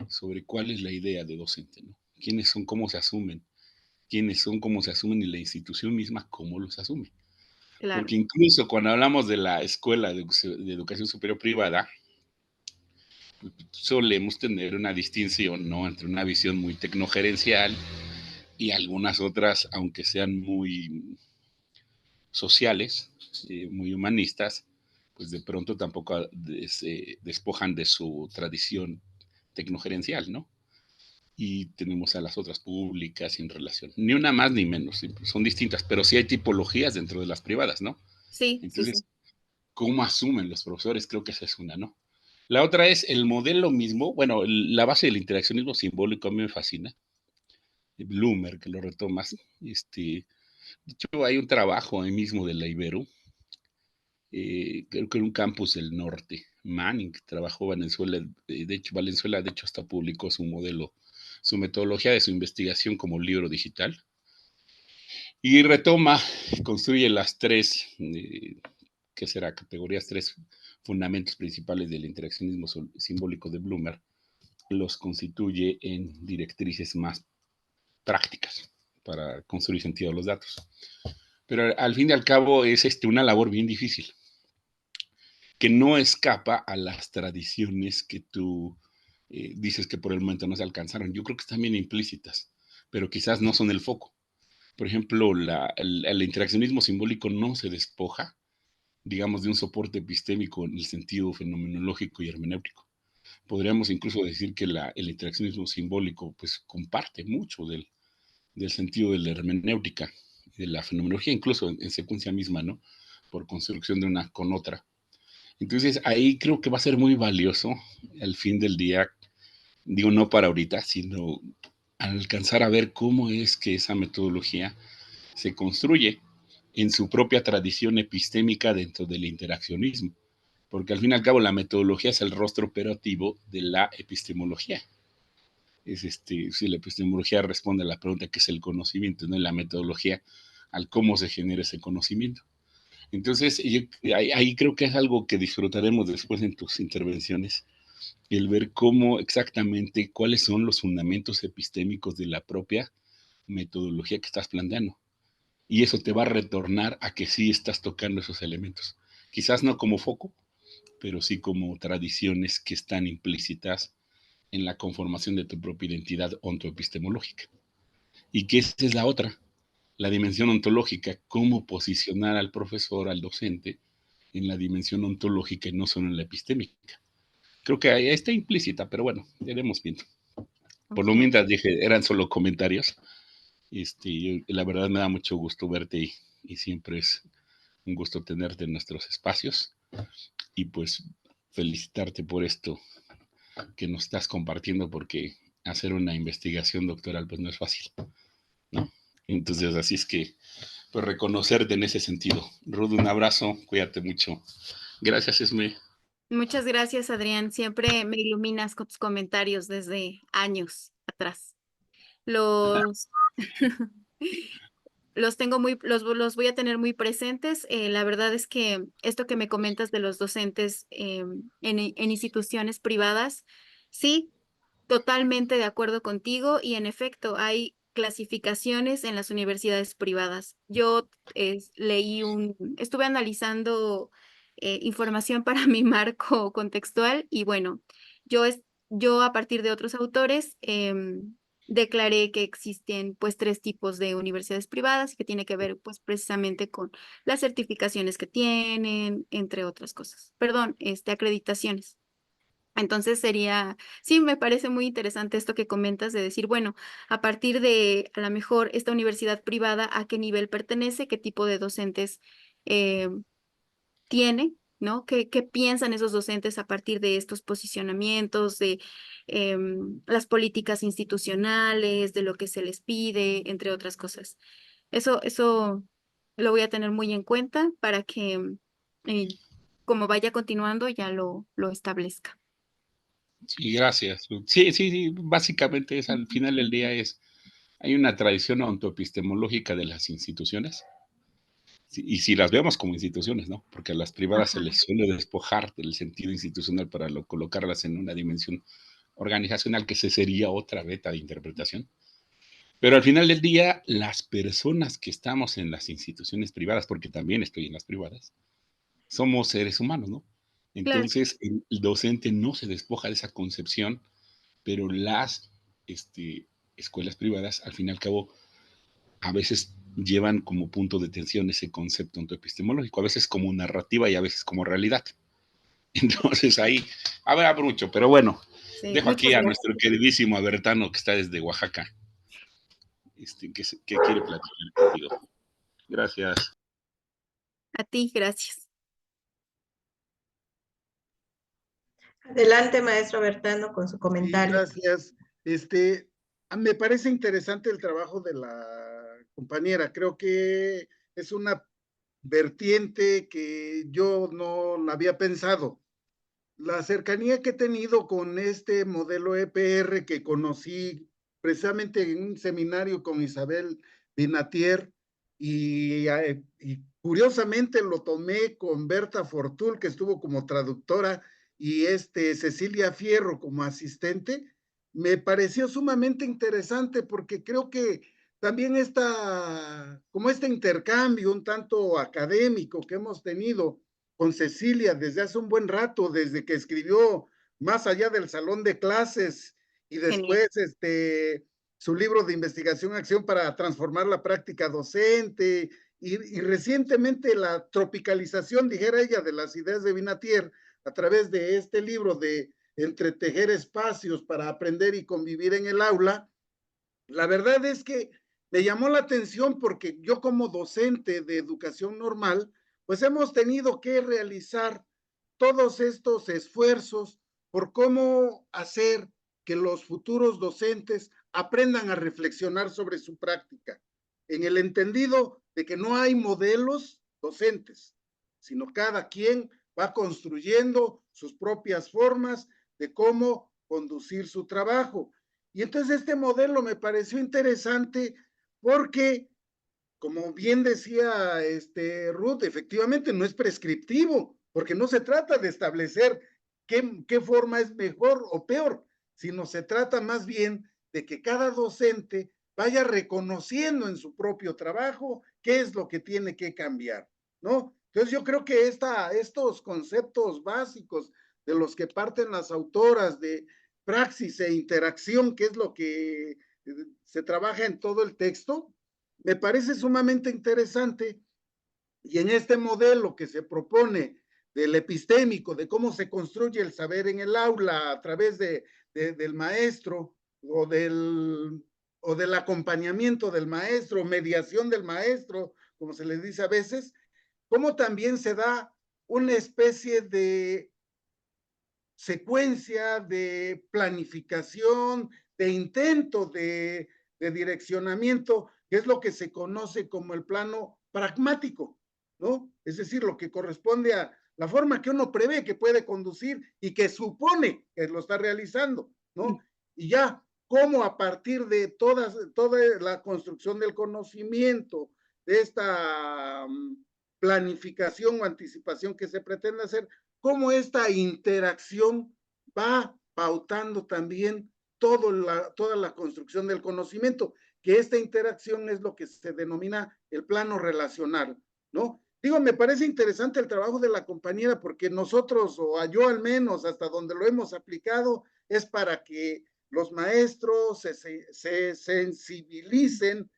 sobre cuál es la idea de docente, ¿no? ¿Quiénes son, cómo se asumen? ¿Quiénes son, cómo se asumen? Y la institución misma, cómo los asume. claro. Porque incluso cuando hablamos de la escuela de educación superior privada, solemos tener una distinción, ¿no? Entre una visión muy tecnogerencial y algunas otras, aunque sean muy sociales, muy humanistas, pues de pronto tampoco se despojan de su tradición tecnogerencial, ¿no? Y tenemos a las otras públicas sin relación. Ni una más ni menos, son distintas, pero sí hay tipologías dentro de las privadas, ¿no? Sí, sí, sí. Entonces, ¿cómo asumen los profesores? Creo que esa es una, ¿no? La otra es el modelo mismo, bueno, la base del interaccionismo simbólico a mí me fascina. Bloomer, que lo retomas, de hecho hay un trabajo ahí mismo de la Ibero, creo que en un campus del norte, Manning, que trabajó en Venezuela, de hecho Valenzuela, de hecho hasta publicó su modelo, su metodología de su investigación como libro digital, y retoma, construye las tres, ¿qué será? Categorías, tres fundamentos principales del interaccionismo simbólico de Bloomer, los constituye en directrices más prácticas para construir sentido a los datos. Pero al fin y al cabo es una labor bien difícil, que no escapa a las tradiciones que tú dices que por el momento no se alcanzaron. Yo creo que están bien implícitas, pero quizás no son el foco. Por ejemplo, el interaccionismo simbólico no se despoja, digamos, de un soporte epistémico en el sentido fenomenológico y hermenéutico. Podríamos incluso decir que el interaccionismo simbólico pues comparte mucho del sentido de la hermenéutica, de la fenomenología, incluso en secuencia misma, ¿no? Por construcción de una con otra. Entonces ahí creo que va a ser muy valioso al fin del día, digo no para ahorita, sino alcanzar a ver cómo es que esa metodología se construye en su propia tradición epistémica dentro del interaccionismo, porque al fin y al cabo la metodología es el rostro operativo de la epistemología. Si la epistemología responde a la pregunta que es el conocimiento, no la metodología al cómo se genera ese conocimiento. Entonces, ahí creo que es algo que disfrutaremos después en tus intervenciones, el ver cómo exactamente, cuáles son los fundamentos epistémicos de la propia metodología que estás planteando. Y eso te va a retornar a que sí estás tocando esos elementos. Quizás no como foco, pero sí como tradiciones que están implícitas en la conformación de tu propia identidad ontoepistemológica. Y que esa es la otra, la dimensión ontológica, cómo posicionar al profesor, al docente, en la dimensión ontológica y no solo en la epistémica. Creo que ahí está implícita, pero bueno, ya iremos viendo. Por lo Ok. mientras dije, eran solo comentarios. La verdad me da mucho gusto verte y siempre es un gusto tenerte en nuestros espacios y pues felicitarte por esto que nos estás compartiendo porque hacer una investigación doctoral pues no es fácil, ¿no? Entonces, así es que, pues reconocerte en ese sentido. Ruth, un abrazo, cuídate mucho. Gracias, Esme. Muchas gracias, Adrián. Siempre me iluminas con tus comentarios desde años atrás. Los, los tengo los voy a tener muy presentes. La verdad es que esto que me comentas de los docentes en instituciones privadas, sí, totalmente de acuerdo contigo y en efecto hay clasificaciones en las universidades privadas. Yo estuve analizando información para mi marco contextual y bueno, yo a partir de otros autores declaré que existen pues 3 tipos de universidades privadas que tiene que ver pues precisamente con las certificaciones que tienen, entre otras cosas. Perdón, acreditaciones. Entonces sí, me parece muy interesante esto que comentas de decir, bueno, a partir de a lo mejor esta universidad privada, ¿a qué nivel pertenece? ¿Qué tipo de docentes eh, tiene? ¿No? ¿Qué piensan esos docentes a partir de estos posicionamientos, de las políticas institucionales, de lo que se les pide, entre otras cosas? Eso lo voy a tener muy en cuenta para que, eh, como vaya continuando, ya lo establezca. Sí, gracias. Sí, sí, sí, básicamente es al final del día hay una tradición ontoepistemológica de las instituciones, y si las vemos como instituciones, ¿no? Porque a las privadas se Ajá. les suele despojar del sentido institucional para colocarlas en una dimensión organizacional, que ese sería otra beta de interpretación. Pero al final del día, las personas que estamos en las instituciones privadas, porque también estoy en las privadas, somos seres humanos, ¿no? Claro. Entonces, el docente no se despoja de esa concepción, pero las escuelas privadas, al fin y al cabo, a veces llevan como punto de tensión ese concepto epistemológico, a veces como narrativa y a veces como realidad. Entonces ahí habrá mucho, pero bueno, Sí, dejo aquí muchas a gracias. nuestro queridísimo Abertano, que está desde Oaxaca, que quiere platicar contigo. Gracias. A ti, gracias. Adelante, maestro Bertano, con su Sí, comentario. gracias. Me parece interesante el trabajo de la compañera. Creo que es una vertiente que yo no la había pensado. La cercanía que he tenido con este modelo EPR que conocí precisamente en un seminario con Isabel Binatier y curiosamente lo tomé con Berta Fortul, que estuvo como traductora, y Cecilia Fierro como asistente, me pareció sumamente interesante porque creo que también como este intercambio un tanto académico que hemos tenido con Cecilia desde hace un buen rato, desde que escribió Más allá del salón de clases y Genial. después su libro de investigación acción para transformar la práctica docente y recientemente la tropicalización, dijera ella, de las ideas de Binatier a través de este libro de Entretejer espacios para aprender y convivir en el aula. La verdad es que me llamó la atención porque yo como docente de educación normal, pues hemos tenido que realizar todos estos esfuerzos por cómo hacer que los futuros docentes aprendan a reflexionar sobre su práctica, en el entendido de que no hay modelos docentes, sino cada quien va construyendo sus propias formas de cómo conducir su trabajo. Y entonces este modelo me pareció interesante porque, como bien decía Ruth, efectivamente no es prescriptivo, porque no se trata de establecer qué forma es mejor o peor, sino se trata más bien de que cada docente vaya reconociendo en su propio trabajo qué es lo que tiene que cambiar, ¿no? Entonces yo creo que estos conceptos básicos de los que parten las autoras de praxis e interacción, que es lo que se trabaja en todo el texto, me parece sumamente interesante. Y en este modelo que se propone del epistémico, de cómo se construye el saber en el aula a través del maestro o del acompañamiento del maestro, mediación del maestro, como se les dice a veces, cómo también se da una especie de secuencia de planificación, intento de direccionamiento, que es lo que se conoce como el plano pragmático, ¿no? Es decir, lo que corresponde a la forma que uno prevé que puede conducir y que supone que lo está realizando, ¿no? Y ya, cómo a partir de toda la construcción del conocimiento, de esta planificación o anticipación que se pretende hacer, cómo esta interacción va pautando también toda la construcción del conocimiento, que esta interacción es lo que se denomina el plano relacional, ¿no? Digo, me parece interesante el trabajo de la compañera porque nosotros, o yo al menos, hasta donde lo hemos aplicado, es para que los maestros se sensibilicen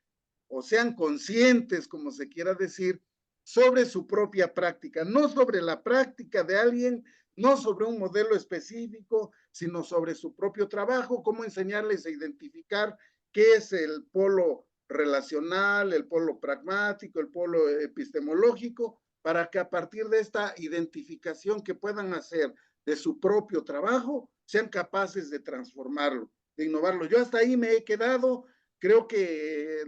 o sean conscientes, como se quiera decir, sobre su propia práctica, no sobre la práctica de alguien, no sobre un modelo específico, sino sobre su propio trabajo, cómo enseñarles a identificar qué es el polo relacional, el polo pragmático, el polo epistemológico, para que a partir de esta identificación que puedan hacer de su propio trabajo, sean capaces de transformarlo, de innovarlo. Yo hasta ahí me he quedado, creo que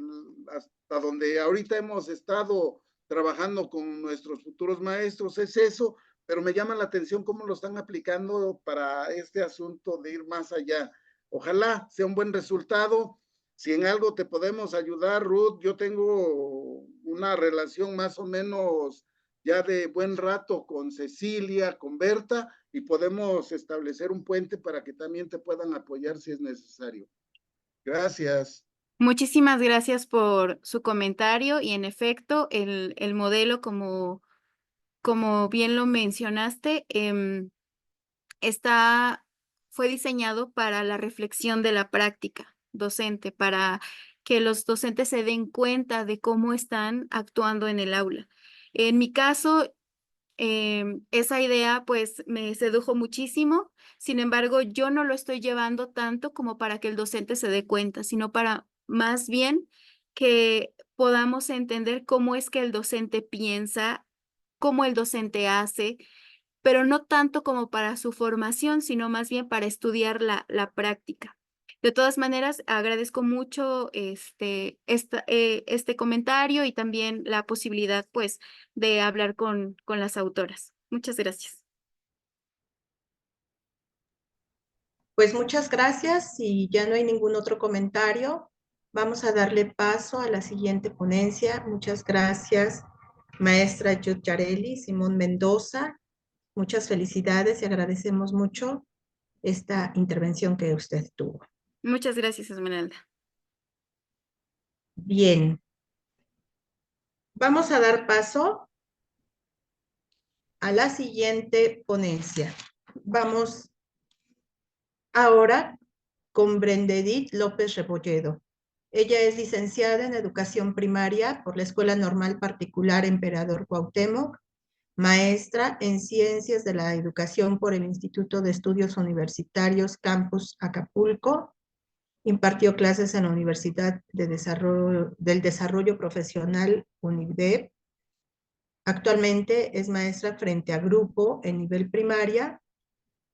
hasta donde ahorita hemos estado trabajando con nuestros futuros maestros es eso, pero me llama la atención cómo lo están aplicando para este asunto de ir más allá. Ojalá sea un buen resultado. Si en algo te podemos ayudar, Ruth, yo tengo una relación más o menos ya de buen rato con Cecilia, con Berta, y podemos establecer un puente para que también te puedan apoyar si es necesario. Gracias. Muchísimas gracias por su comentario y en efecto, el modelo, como bien lo mencionaste, fue diseñado para la reflexión de la práctica docente, para que los docentes se den cuenta de cómo están actuando en el aula. En mi caso, esa idea pues me sedujo muchísimo, sin embargo, yo no lo estoy llevando tanto como para que el docente se dé cuenta, sino para más bien que podamos entender cómo es que el docente piensa, cómo el docente hace, pero no tanto como para su formación, sino más bien para estudiar la práctica. De todas maneras, agradezco mucho este comentario y también la posibilidad, pues, de hablar con las autoras. Muchas gracias. Pues muchas gracias y ya no hay ningún otro comentario. Vamos a darle paso a la siguiente ponencia. Muchas gracias, maestra Jud Yareli, Simón Mendoza. Muchas felicidades y agradecemos mucho esta intervención que usted tuvo. Muchas gracias, Esmeralda. Bien. Vamos a dar paso a la siguiente ponencia. Vamos ahora con Brendedith López Rebolledo. Ella es licenciada en Educación Primaria por la Escuela Normal Particular Emperador Cuauhtémoc, maestra en Ciencias de la Educación por el Instituto de Estudios Universitarios Campus Acapulco, impartió clases en la Universidad del Desarrollo Profesional UNIDEP. Actualmente es maestra frente a grupo en nivel primaria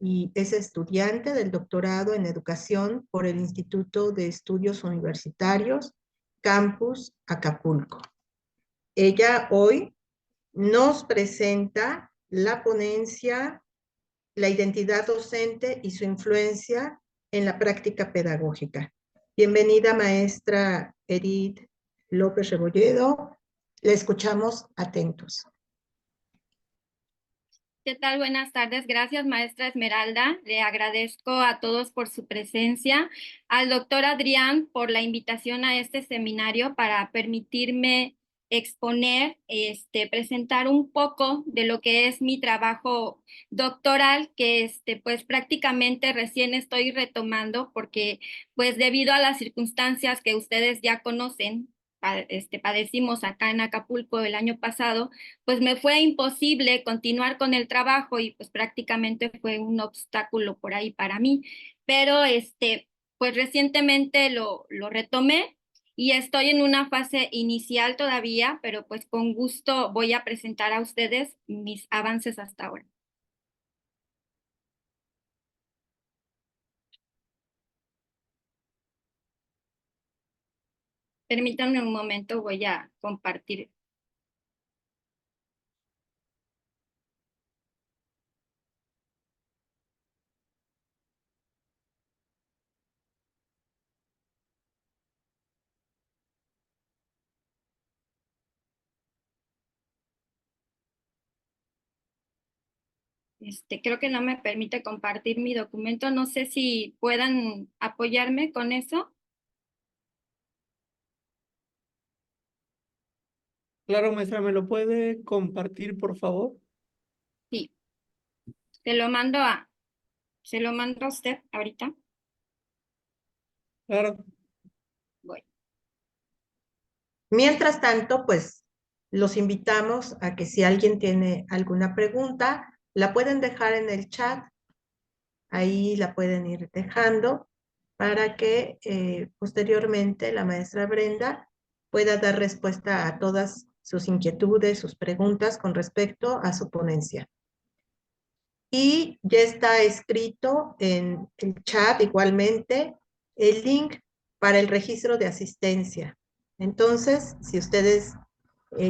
y es estudiante del doctorado en educación por el Instituto de Estudios Universitarios Campus Acapulco. Ella hoy nos presenta la ponencia La identidad docente y su influencia en la práctica pedagógica. Bienvenida, maestra Edith López Rebolledo. La escuchamos atentos. ¿Qué tal? Buenas tardes. Gracias, maestra Esmeralda. Le agradezco a todos por su presencia, al doctor Adrián por la invitación a este seminario para permitirme exponer, presentar un poco de lo que es mi trabajo doctoral, que pues prácticamente recién estoy retomando porque pues debido a las circunstancias que ustedes ya conocen, padecimos acá en Acapulco el año pasado, pues me fue imposible continuar con el trabajo y pues prácticamente fue un obstáculo por ahí para mí. Pero pues recientemente lo retomé y estoy en una fase inicial todavía, pero pues con gusto voy a presentar a ustedes mis avances hasta ahora. Permítanme un momento, voy a compartir. Creo que no me permite compartir mi documento. No sé si puedan apoyarme con eso. Claro, maestra, ¿me lo puede compartir, por favor? Sí, se lo mando a usted ahorita. Claro. Voy. Mientras tanto, pues los invitamos a que si alguien tiene alguna pregunta, la pueden dejar en el chat. Ahí la pueden ir dejando para que posteriormente la maestra Brenda pueda dar respuesta a todas sus inquietudes, sus preguntas con respecto a su ponencia. Y ya está escrito en el chat igualmente el link para el registro de asistencia. Entonces, si ustedes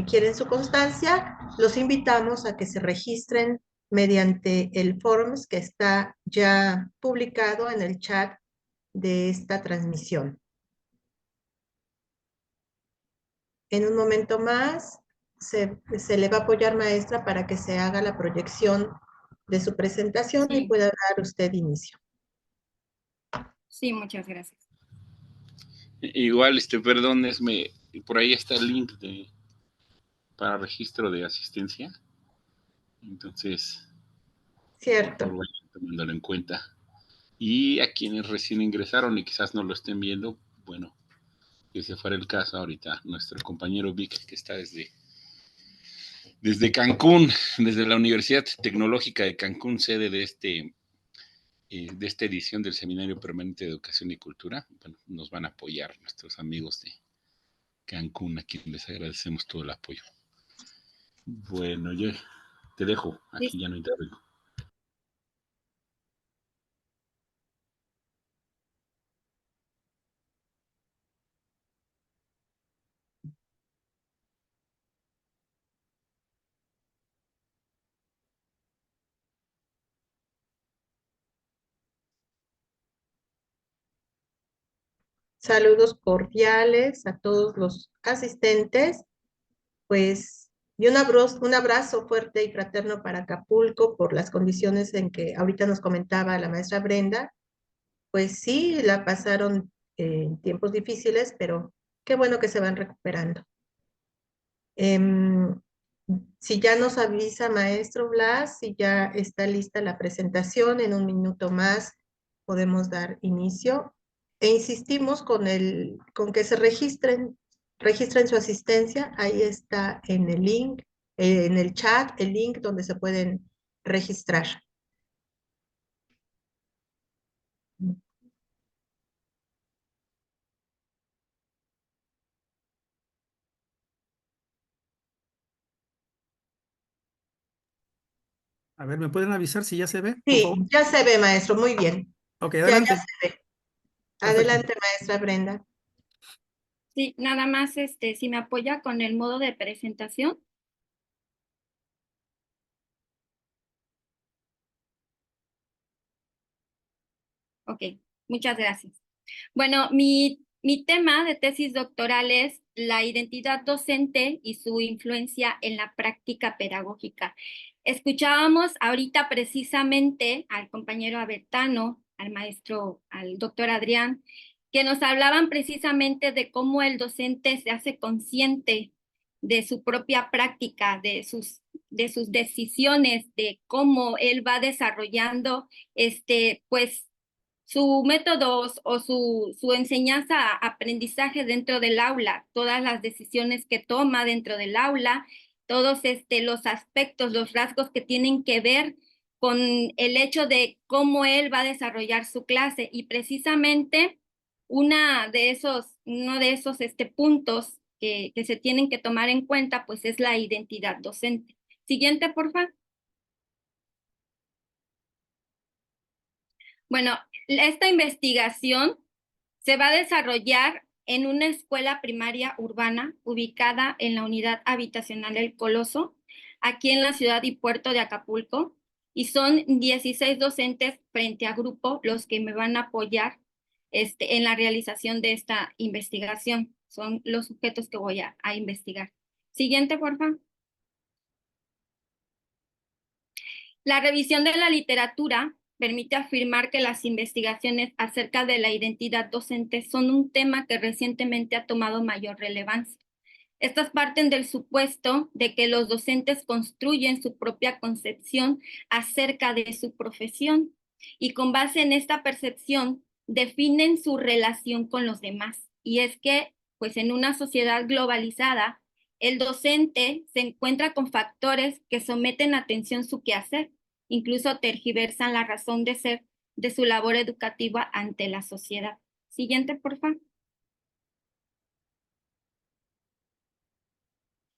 quieren su constancia, los invitamos a que se registren mediante el forms que está ya publicado en el chat de esta transmisión. En un momento más se le va a apoyar, maestra, para que se haga la proyección de su presentación y pueda dar usted inicio. Sí, muchas gracias. Igual, perdón, por ahí está el link para registro de asistencia. Entonces, cierto, por favor, vayan tomándolo en cuenta. Y a quienes recién ingresaron y quizás no lo estén viendo, bueno, que ese fuera el caso ahorita, nuestro compañero Vic, que está desde Cancún, desde la Universidad Tecnológica de Cancún, sede de esta edición del Seminario Permanente de Educación y Cultura. Bueno, nos van a apoyar nuestros amigos de Cancún, a quienes les agradecemos todo el apoyo. Bueno, yo te dejo, aquí ya no intervengo. saludos cordiales a todos los asistentes, pues, y un abrazo fuerte y fraterno para Acapulco por las condiciones en que ahorita nos comentaba la maestra Brenda. Pues sí, la pasaron en tiempos difíciles, pero qué bueno que se van recuperando. Si ya nos avisa maestro Blas, si ya está lista la presentación, en un minuto más podemos dar inicio. E insistimos con que se registren su asistencia. Ahí está en el link, en el chat, el link donde se pueden registrar. A ver, ¿me pueden avisar si ya se ve, por Sí, favor? ya se ve, maestro, muy bien. Ok, Ya adelante. se ve. Perfecto. Adelante, maestra Brenda. Sí, nada más, si me apoya con el modo de presentación. Ok, muchas gracias. Bueno, mi tema de tesis doctoral es la identidad docente y su influencia en la práctica pedagógica. Escuchábamos ahorita precisamente al compañero Abertano, al maestro, al doctor Adrián, que nos hablaban precisamente de cómo el docente se hace consciente de su propia práctica, de sus decisiones, de cómo él va desarrollando, pues, su método o su enseñanza, aprendizaje dentro del aula, todas las decisiones que toma dentro del aula, todos los aspectos, los rasgos que tienen que ver con el hecho de cómo él va a desarrollar su clase. Y precisamente uno de esos puntos que se tienen que tomar en cuenta, pues es la identidad docente. Siguiente, por favor. Bueno, esta investigación se va a desarrollar en una escuela primaria urbana ubicada en la unidad habitacional El Coloso, aquí en la ciudad y puerto de Acapulco, y son 16 docentes frente a grupo los que me van a apoyar en la realización de esta investigación. Son los sujetos que voy a investigar. Siguiente, por favor. La revisión de la literatura permite afirmar que las investigaciones acerca de la identidad docente son un tema que recientemente ha tomado mayor relevancia. Estas parten del supuesto de que los docentes construyen su propia concepción acerca de su profesión y con base en esta percepción definen su relación con los demás. Y es que, pues en una sociedad globalizada, el docente se encuentra con factores que someten a atención su quehacer, incluso tergiversan la razón de ser de su labor educativa ante la sociedad. Siguiente, por favor.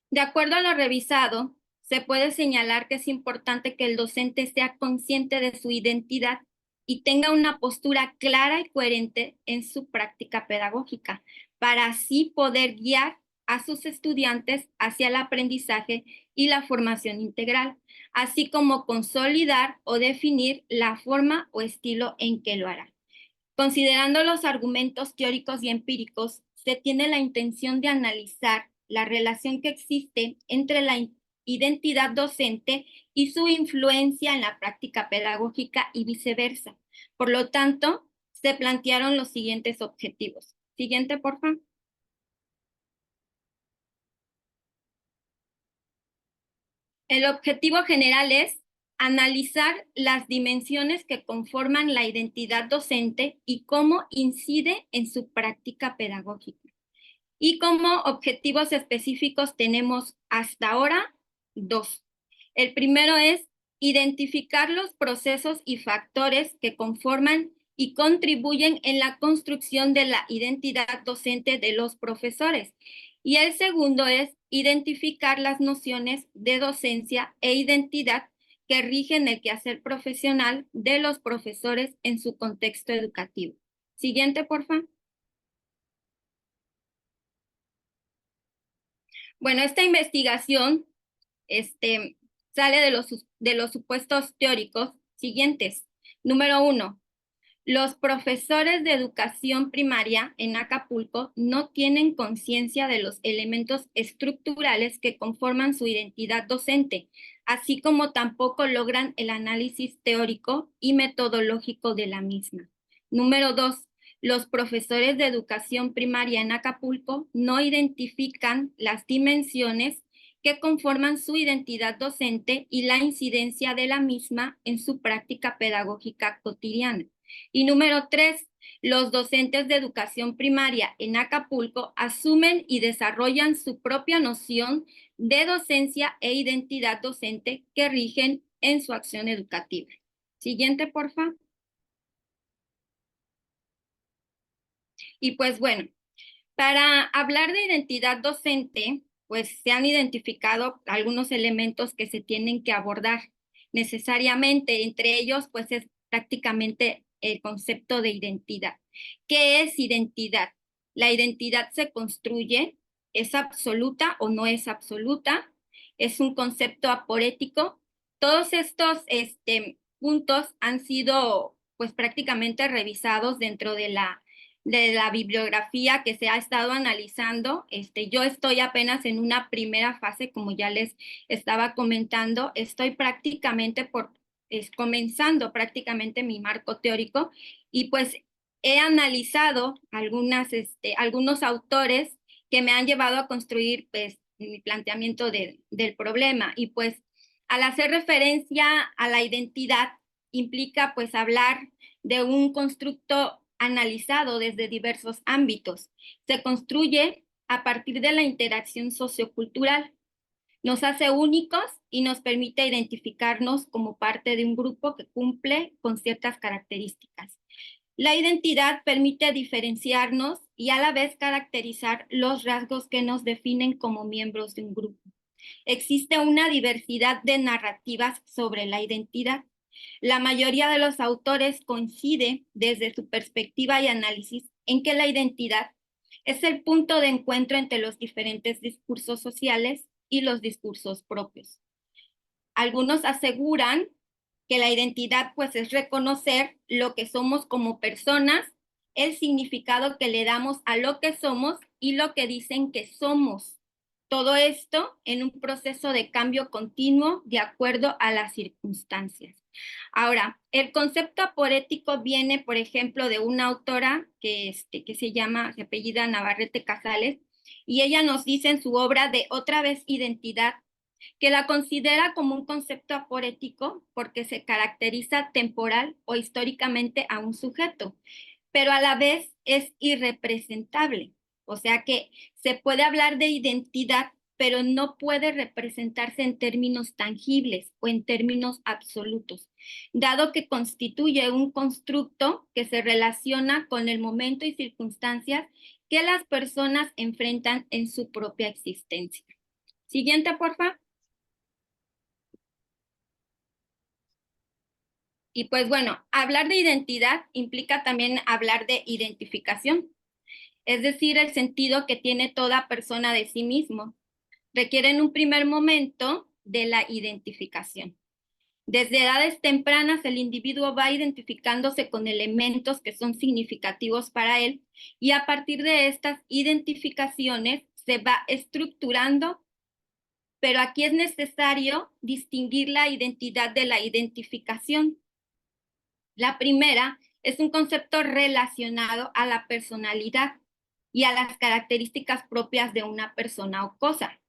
De acuerdo a lo revisado, se puede señalar que es importante que el docente sea consciente de su identidad y tenga una postura clara y coherente en su práctica pedagógica, para así poder guiar a sus estudiantes hacia el aprendizaje y la formación integral, así como consolidar o definir la forma o estilo en que lo hará. Considerando los argumentos teóricos y empíricos, se tiene la intención de analizar la relación que existe entre la identidad docente y su influencia en la práctica pedagógica y viceversa. Por lo tanto, se plantearon los siguientes objetivos. Siguiente, por favor. El objetivo general es analizar las dimensiones que conforman la identidad docente y cómo incide en su práctica pedagógica. Y como objetivos específicos tenemos hasta ahora 2. El primero es identificar los procesos y factores que conforman y contribuyen en la construcción de la identidad docente de los profesores. Y el segundo es identificar las nociones de docencia e identidad que rigen el quehacer profesional de los profesores en su contexto educativo. Siguiente, por favor. Bueno, esta investigación sale de los supuestos teóricos siguientes. Número 1, los profesores de educación primaria en Acapulco no tienen conciencia de los elementos estructurales que conforman su identidad docente, así como tampoco logran el análisis teórico y metodológico de la misma. Número 2, los profesores de educación primaria en Acapulco no identifican las dimensiones que conforman su identidad docente y la incidencia de la misma en su práctica pedagógica cotidiana. Y número 3, los docentes de educación primaria en Acapulco asumen y desarrollan su propia noción de docencia e identidad docente que rigen en su acción educativa. Siguiente, por favor. Y pues bueno, para hablar de identidad docente, pues se han identificado algunos elementos que se tienen que abordar necesariamente. Entre ellos, pues es prácticamente el concepto de identidad. ¿Qué es identidad? La identidad se construye, ¿es absoluta o no es absoluta? ¿Es un concepto aporético? Todos estos puntos han sido pues prácticamente revisados dentro de la bibliografía que se ha estado analizando. Yo estoy apenas en una primera fase, como ya les estaba comentando, estoy prácticamente comenzando prácticamente mi marco teórico y pues he analizado algunos autores que me han llevado a construir pues mi planteamiento del problema y pues al hacer referencia a la identidad implica pues hablar de un constructo analizado desde diversos ámbitos. Se construye a partir de la interacción sociocultural. Nos hace únicos y nos permite identificarnos como parte de un grupo que cumple con ciertas características. La identidad permite diferenciarnos y a la vez caracterizar los rasgos que nos definen como miembros de un grupo. Existe una diversidad de narrativas sobre la identidad. La mayoría de los autores coincide desde su perspectiva y análisis en que la identidad Es el punto de encuentro entre los diferentes discursos sociales y los discursos propios. Algunos aseguran que la identidad pues es reconocer lo que somos como personas, el significado que le damos a lo que somos y lo que dicen que somos. Todo esto en un proceso de cambio continuo de acuerdo a las circunstancias. Ahora, el concepto aporético viene, por ejemplo, de una autora que se apellida Navarrete Casales, y ella nos dice en su obra de Otra vez identidad, que la considera como un concepto aporético porque se caracteriza temporal o históricamente a un sujeto, pero a la vez es irrepresentable. O sea que se puede hablar de identidad, pero no puede representarse en términos tangibles o en términos absolutos, dado que constituye un constructo que se relaciona con el momento y circunstancias que las personas enfrentan en su propia existencia. Siguiente, por favor. Y pues bueno, hablar de identidad implica también hablar de identificación, es decir, el sentido que tiene toda persona de sí mismo. Requiere en un primer momento de la identificación. Desde edades tempranas el individuo va identificándose con elementos que son significativos para él y a partir de estas identificaciones se va estructurando, pero aquí es necesario distinguir la identidad de la identificación. La primera es un concepto relacionado a la personalidad y a las características propias de una persona o cosa.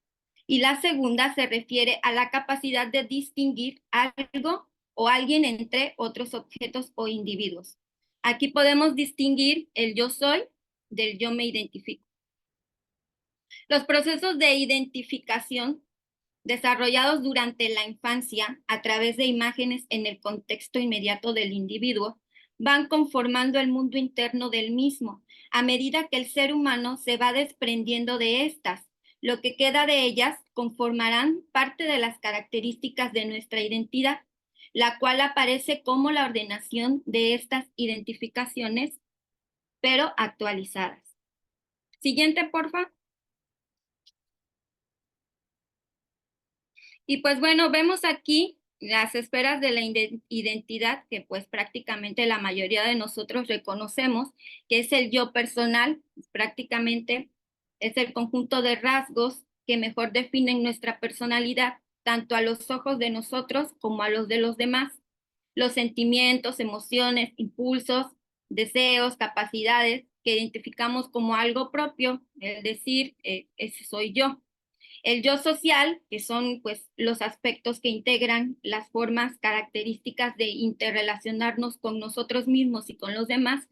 Y la segunda se refiere a la capacidad de distinguir algo o alguien entre otros objetos o individuos. Aquí podemos distinguir el yo soy del yo me identifico. Los procesos de identificación desarrollados durante la infancia a través de imágenes en el contexto inmediato del individuo, van conformando el mundo interno del mismo, a medida que el ser humano se va desprendiendo de estas. Lo que queda de ellas conformarán parte de las características de nuestra identidad, la cual aparece como la ordenación de estas identificaciones, pero actualizadas. Siguiente, por favor. Y pues bueno, vemos aquí las esferas de la identidad que pues prácticamente la mayoría de nosotros reconocemos, que es el yo personal, prácticamente es el conjunto de rasgos que mejor definen nuestra personalidad, tanto a los ojos de nosotros como a los de los demás. Los sentimientos, emociones, impulsos, deseos, capacidades que identificamos como algo propio, es decir, ese soy yo. El yo social, que son pues los aspectos que integran las formas características de interrelacionarnos con nosotros mismos y con los demás.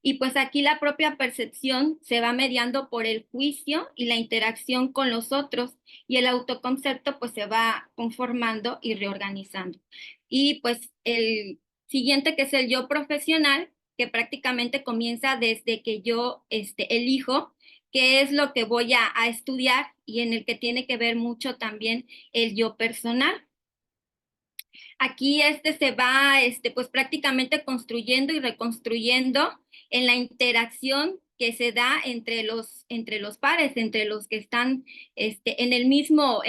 Y pues aquí la propia percepción se va mediando por el juicio y la interacción con los otros, y el autoconcepto pues se va conformando y reorganizando. Y pues el siguiente, que es el yo profesional, que prácticamente comienza desde que yo elijo qué es lo que voy a estudiar, y en el que tiene que ver mucho también el yo personal. Aquí se va pues prácticamente construyendo y reconstruyendo en la interacción que se da entre los pares, entre los que están en el mismo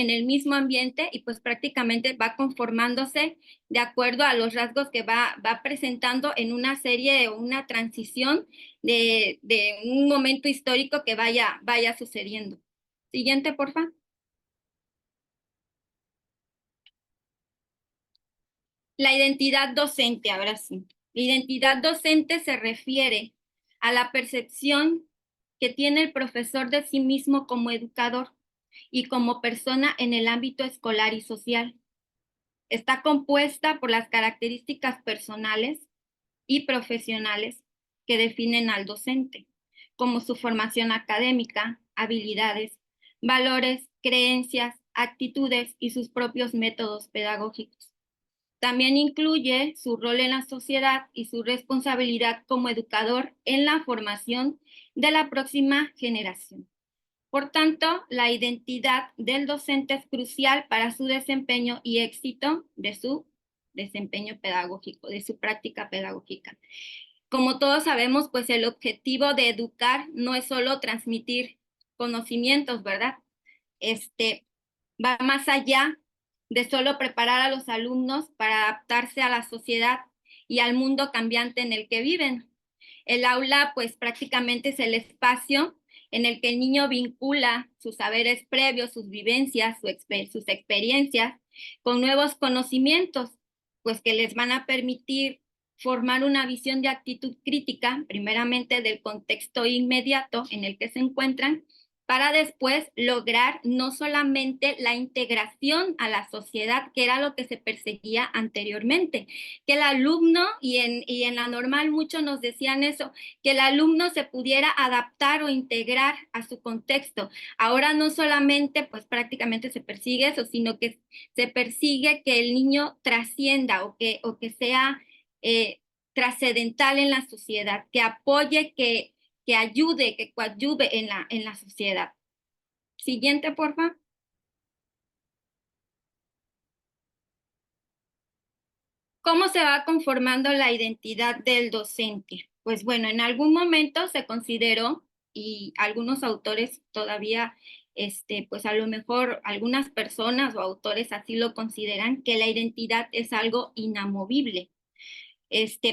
ambiente, y pues prácticamente va conformándose de acuerdo a los rasgos que va presentando en una serie o una transición de un momento histórico que vaya sucediendo. Siguiente, por favor. La identidad docente, ahora sí. La identidad docente se refiere a la percepción que tiene el profesor de sí mismo como educador y como persona en el ámbito escolar y social. Está compuesta por las características personales y profesionales que definen al docente, como su formación académica, habilidades, valores, creencias, actitudes y sus propios métodos pedagógicos. También incluye su rol en la sociedad y su responsabilidad como educador en la formación de la próxima generación. Por tanto, la identidad del docente es crucial para su desempeño y éxito de su desempeño pedagógico, de su práctica pedagógica. como todos sabemos, pues el objetivo de educar no es solo transmitir conocimientos, ¿verdad? Va más allá de solo preparar a los alumnos para adaptarse a la sociedad y al mundo cambiante en el que viven. El aula, pues prácticamente es el espacio en el que el niño vincula sus saberes previos, sus vivencias, sus experiencias con nuevos conocimientos, pues que les van a permitir formar una visión de actitud crítica, primeramente del contexto inmediato en el que se encuentran, para después lograr no solamente la integración a la sociedad, que era lo que se perseguía anteriormente, que el alumno, y en la normal muchos nos decían eso, que el alumno se pudiera adaptar o integrar a su contexto. Ahora no solamente, pues prácticamente se persigue eso, sino que se persigue que el niño trascienda o que sea trascendental en la sociedad, que apoye, que ayude, que coadyuve en la sociedad. Siguiente, por favor. ¿Cómo se va conformando la identidad del docente? Pues bueno, en algún momento se consideró, y algunos autores todavía, pues a lo mejor algunas personas o autores así lo consideran, que la identidad es algo inamovible.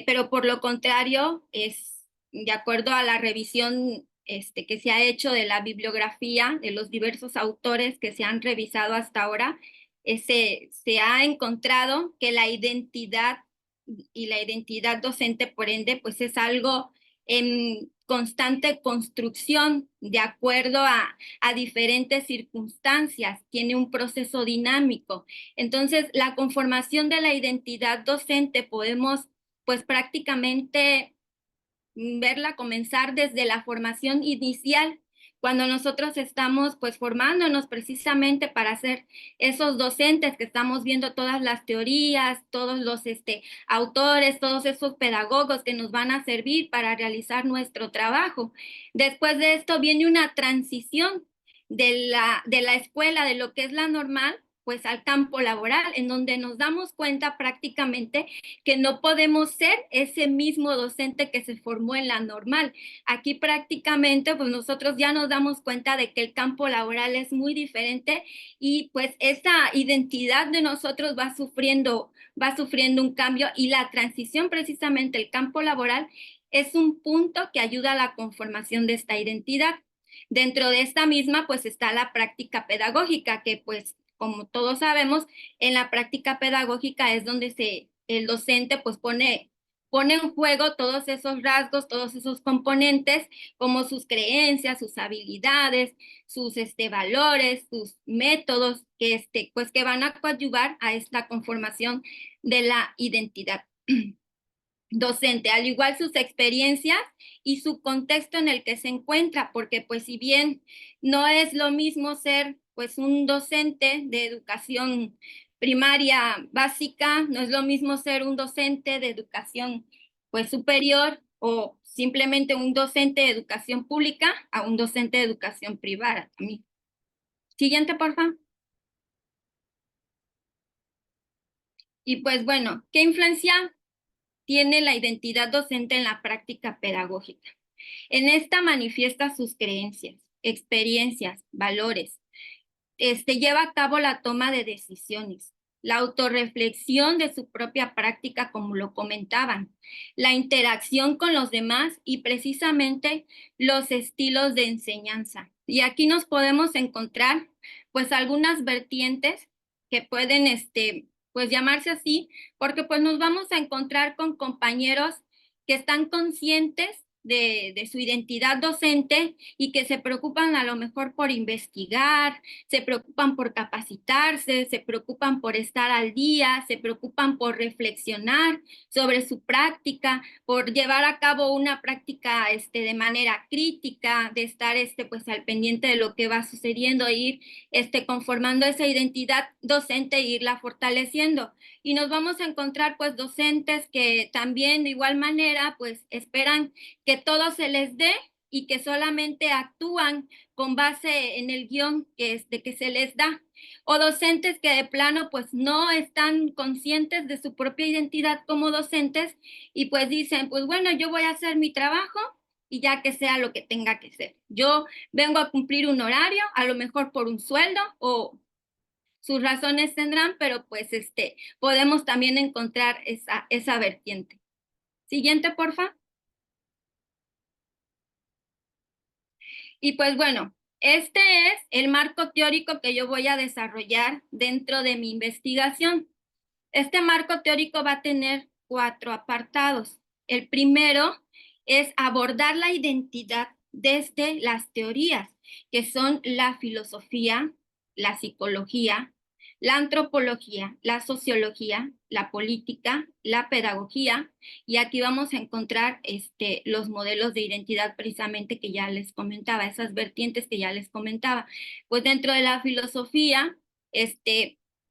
Pero por lo contrario, es de acuerdo a la revisión que se ha hecho de la bibliografía de los diversos autores que se han revisado hasta ahora, se ha encontrado que la identidad y la identidad docente, por ende, pues es algo en constante construcción de acuerdo a diferentes circunstancias, tiene un proceso dinámico. Entonces, la conformación de la identidad docente podemos pues prácticamente verla comenzar desde la formación inicial, cuando nosotros estamos pues formándonos precisamente para ser esos docentes que estamos viendo todas las teorías, todos los autores, todos esos pedagogos que nos van a servir para realizar nuestro trabajo. Después de esto viene una transición de la escuela, de lo que es la normal, pues al campo laboral, en donde nos damos cuenta prácticamente que no podemos ser ese mismo docente que se formó en la normal. Aquí prácticamente pues nosotros ya nos damos cuenta de que el campo laboral es muy diferente y pues esa identidad de nosotros va sufriendo un cambio, y la transición precisamente el campo laboral es un punto que ayuda a la conformación de esta identidad. Dentro de esta misma pues está la práctica pedagógica, que pues como todos sabemos, en la práctica pedagógica es donde el docente pues pone en juego todos esos rasgos, todos esos componentes, como sus creencias, sus habilidades, sus valores, sus métodos, pues que van a coadyuvar a esta conformación de la identidad docente, al igual sus experiencias y su contexto en el que se encuentra, porque pues si bien no es lo mismo ser pues un docente de educación primaria básica, no es lo mismo ser un docente de educación pues superior o simplemente un docente de educación pública a un docente de educación privada también. Siguiente, por favor. Y pues bueno, ¿qué influencia tiene la identidad docente en la práctica pedagógica? En esta manifiesta sus creencias, experiencias, valores. Lleva a cabo la toma de decisiones, la autorreflexión de su propia práctica, como lo comentaban, la interacción con los demás y precisamente los estilos de enseñanza. Y aquí nos podemos encontrar pues algunas vertientes que pueden pues llamarse así, porque pues nos vamos a encontrar con compañeros que están conscientes de su identidad docente y que se preocupan a lo mejor por investigar, se preocupan por capacitarse, se preocupan por estar al día, se preocupan por reflexionar sobre su práctica, por llevar a cabo una práctica de manera crítica, de estar pues al pendiente de lo que va sucediendo, ir conformando esa identidad docente e irla fortaleciendo. Y nos vamos a encontrar pues docentes que también de igual manera pues esperan que todo se les dé y que solamente actúan con base en el guión que se les da, o docentes que de plano pues no están conscientes de su propia identidad como docentes y pues dicen, pues bueno, yo voy a hacer mi trabajo y ya que sea lo que tenga que ser. Yo vengo a cumplir un horario, a lo mejor por un sueldo o sus razones tendrán, pero pues podemos también encontrar esa vertiente. Siguiente, porfa. Y pues bueno, este es el marco teórico que yo voy a desarrollar dentro de mi investigación. Este marco teórico va a tener 4 apartados. El primero es abordar la identidad desde las teorías, que son la filosofía, la psicología, la antropología, la sociología, la política, la pedagogía, y aquí vamos a encontrar los modelos de identidad precisamente que ya les comentaba, esas vertientes que ya les comentaba. Pues dentro de la filosofía,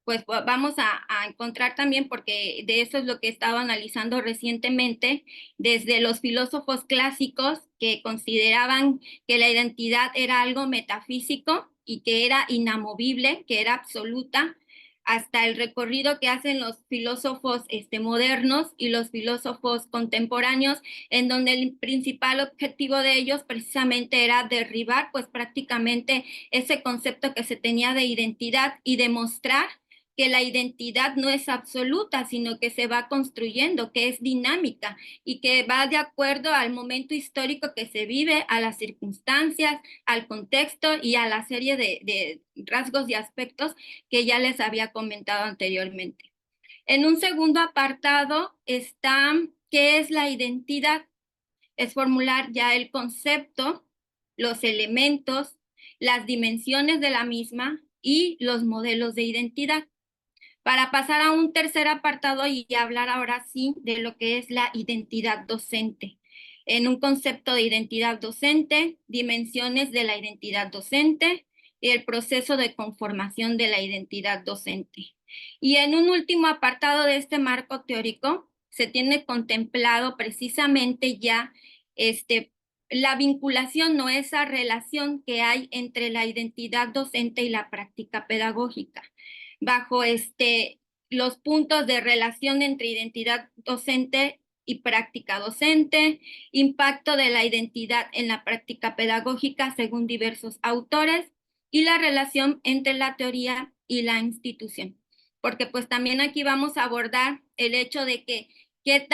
pues vamos a encontrar también, porque de eso es lo que he estado analizando recientemente, desde los filósofos clásicos que consideraban que la identidad era algo metafísico y que era inamovible, que era absoluta, hasta el recorrido que hacen los filósofos modernos y los filósofos contemporáneos, en donde el principal objetivo de ellos precisamente era derribar pues prácticamente ese concepto que se tenía de identidad y demostrar que la identidad no es absoluta, sino que se va construyendo, que es dinámica y que va de acuerdo al momento histórico que se vive, a las circunstancias, al contexto y a la serie de rasgos y aspectos que ya les había comentado anteriormente. En un segundo apartado está ¿qué es la identidad? Es formular ya el concepto, los elementos, las dimensiones de la misma y los modelos de identidad. Para pasar a un tercer apartado y hablar ahora sí de lo que es la identidad docente. En un concepto de identidad docente, dimensiones de la identidad docente y el proceso de conformación de la identidad docente. Y en un último apartado de este marco teórico, se tiene contemplado precisamente ya la vinculación o esa relación que hay entre la identidad docente y la práctica pedagógica. Bajo los puntos de relación entre identidad docente y práctica docente, impacto de la identidad en la práctica pedagógica según diversos autores y la relación entre la teoría y la institución. Porque pues también aquí vamos a abordar el hecho de que qué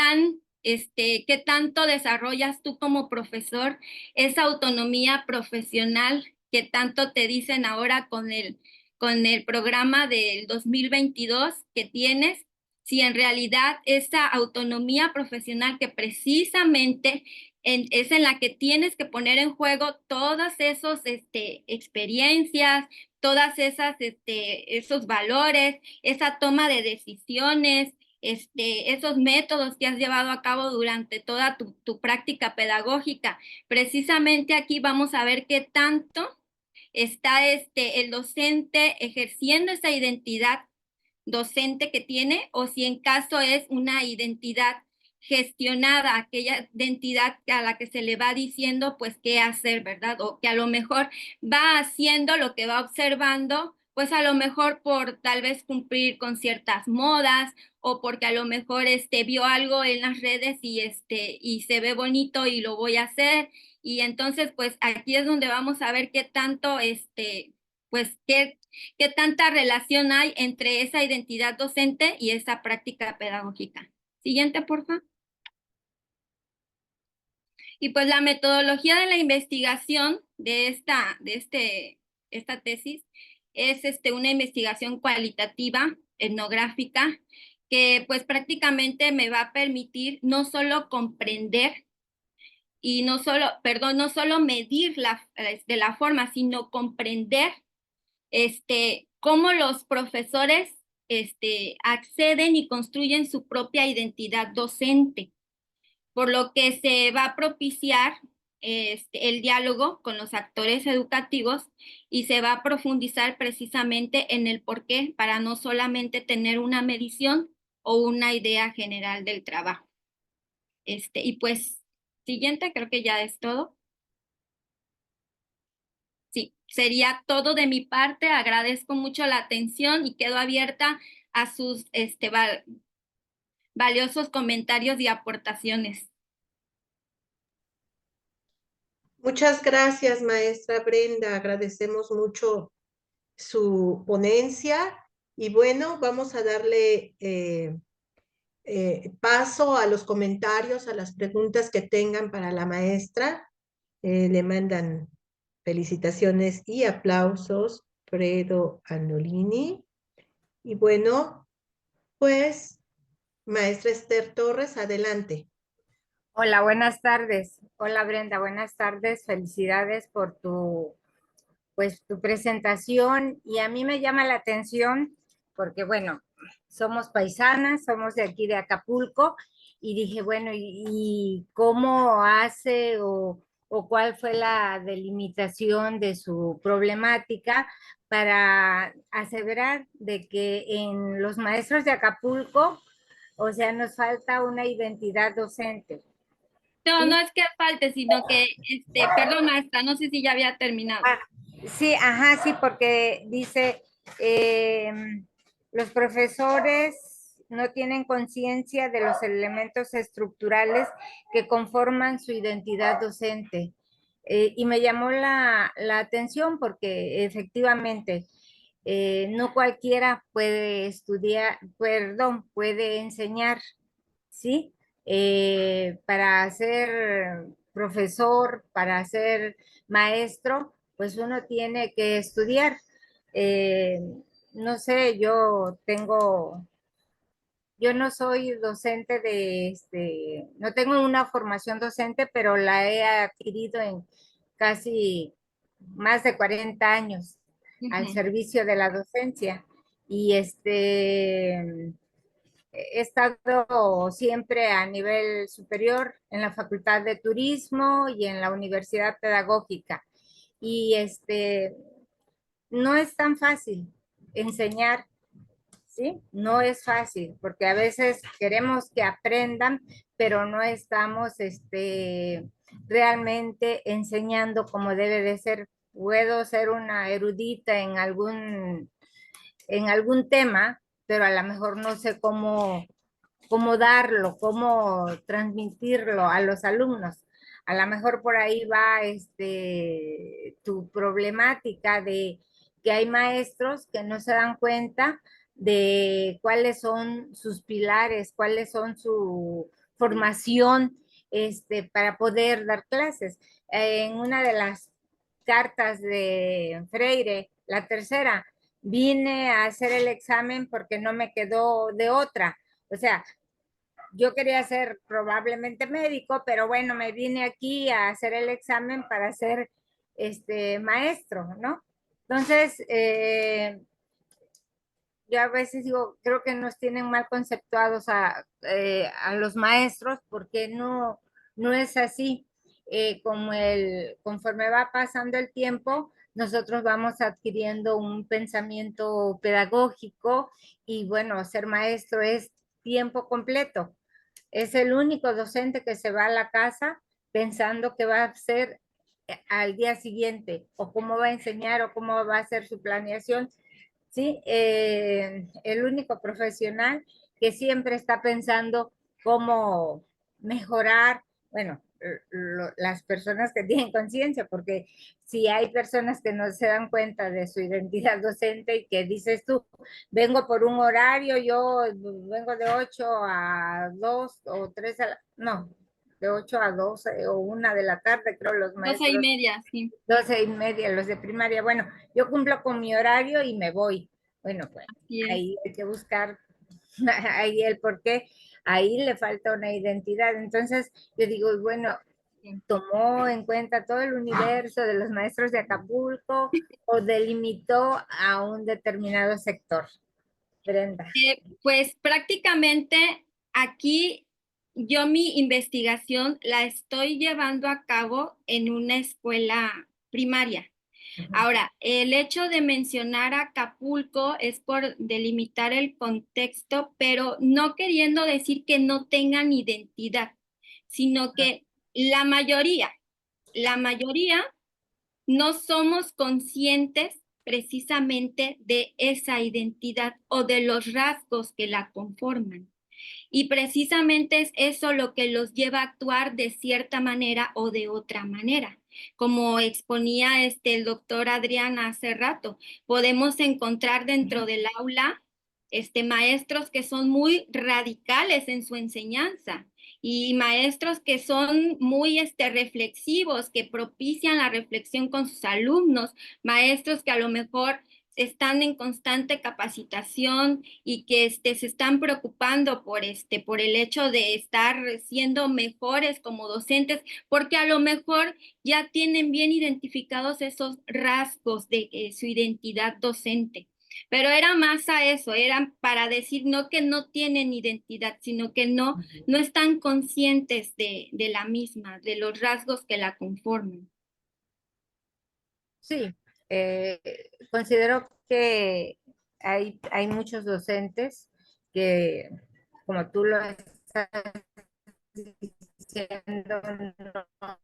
tanto desarrollas tú como profesor esa autonomía profesional que tanto te dicen ahora con el programa del 2022 que tienes, si en realidad esa autonomía profesional que precisamente es en la que tienes que poner en juego todas esas experiencias, todas esos valores, esa toma de decisiones, esos métodos que has llevado a cabo durante toda tu práctica pedagógica. Precisamente aquí vamos a ver qué tanto está el docente ejerciendo esa identidad docente que tiene, o si en caso es una identidad gestionada, aquella identidad a la que se le va diciendo pues qué hacer, ¿verdad? O que a lo mejor va haciendo lo que va observando, pues a lo mejor por tal vez cumplir con ciertas modas o porque a lo mejor vio algo en las redes y se ve bonito y lo voy a hacer. Y entonces pues aquí es donde vamos a ver qué tanto pues qué tanta relación hay entre esa identidad docente y esa práctica pedagógica. Siguiente, por favor. Y pues la metodología de la investigación de esta tesis es una investigación cualitativa, etnográfica, que pues prácticamente me va a permitir no solo comprender y no solo medir de la forma, sino comprender cómo los profesores acceden y construyen su propia identidad docente, por lo que se va a propiciar el diálogo con los actores educativos y se va a profundizar precisamente en el porqué para no solamente tener una medición o una idea general del trabajo. Y pues, siguiente, creo que ya es todo. sí, sería todo de mi parte. Agradezco mucho la atención y quedo abierta a sus valiosos comentarios y aportaciones. Muchas gracias, maestra Brenda. Agradecemos mucho su ponencia y bueno, vamos a darle paso a los comentarios, a las preguntas que tengan para la maestra. Le mandan felicitaciones y aplausos, Fredo Anolini. Y bueno, pues, maestra Esther Torres, adelante. Hola, buenas tardes. Hola Brenda, buenas tardes. Felicidades por tu presentación. Y a mí me llama la atención porque, bueno, somos paisanas, somos de aquí de Acapulco y dije, bueno, ¿y cómo hace o cuál fue la delimitación de su problemática para aseverar de que en los maestros de Acapulco, o sea, nos falta una identidad docente? No, ¿Sí? no es que falte, sino que, perdón, maestra, no sé si ya había terminado. Sí, ajá, sí, porque dice, los profesores no tienen conciencia de los elementos estructurales que conforman su identidad docente. Y me llamó la atención porque efectivamente no cualquiera puede estudiar, perdón, puede enseñar, ¿sí? Para ser profesor, para ser maestro, pues uno tiene que estudiar. Eh, no sé, yo no soy docente no tengo una formación docente, pero la he adquirido en casi más de 40 años al servicio de la docencia. Y he estado siempre a nivel superior en la Facultad de Turismo y en la Universidad Pedagógica. Y no es tan fácil enseñar, ¿sí? No es fácil, porque a veces queremos que aprendan, pero no estamos realmente enseñando como debe de ser. Puedo ser una erudita en algún tema, pero a lo mejor no sé cómo darlo, cómo transmitirlo a los alumnos. A lo mejor por ahí va tu problemática de que hay maestros que no se dan cuenta de cuáles son sus pilares, cuáles son su formación para poder dar clases. En una de las cartas de Freire, la tercera, vine a hacer el examen porque no me quedó de otra. O sea, yo quería ser probablemente médico, pero bueno, me vine aquí a hacer el examen para ser maestro, ¿no? Entonces, yo a veces digo, creo que nos tienen mal conceptuados a los maestros porque no es así. Conforme va pasando el tiempo, nosotros vamos adquiriendo un pensamiento pedagógico y bueno, ser maestro es tiempo completo. Es el único docente que se va a la casa pensando que va a ser al día siguiente o cómo va a enseñar o cómo va a ser su planeación. ¿Sí? El único profesional que siempre está pensando cómo mejorar, bueno, las personas que tienen conciencia, porque si hay personas que no se dan cuenta de su identidad docente y que dices tú, vengo por un horario, yo vengo de 8 a 2 o 3 no, de 8 a 12 o 1 de la tarde, creo los maestros. 12:30, sí. 12:30, los de primaria. Bueno, yo cumplo con mi horario y me voy. Bueno, pues ahí hay que buscar ahí el por qué. Ahí le falta una identidad. Entonces, yo digo, bueno, ¿tomó en cuenta todo el universo de los maestros de Acapulco o delimitó a un determinado sector? Brenda. Pues prácticamente aquí yo mi investigación la estoy llevando a cabo en una escuela primaria. Ahora, el hecho de mencionar Acapulco es por delimitar el contexto, pero no queriendo decir que no tengan identidad, sino que la mayoría no somos conscientes precisamente de esa identidad o de los rasgos que la conforman. Y precisamente es eso lo que los lleva a actuar de cierta manera o de otra manera. Como exponía el doctor Adrián hace rato, podemos encontrar dentro del aula maestros que son muy radicales en su enseñanza y maestros que son muy reflexivos, que propician la reflexión con sus alumnos, maestros que a lo mejor están en constante capacitación y que se están preocupando por el hecho de estar siendo mejores como docentes, porque a lo mejor ya tienen bien identificados esos rasgos de su identidad docente. Pero era más a eso, era para decir no que no tienen identidad, sino que no están conscientes de la misma, de los rasgos que la conforman. Sí, considero que hay muchos docentes que, como tú lo estás diciendo,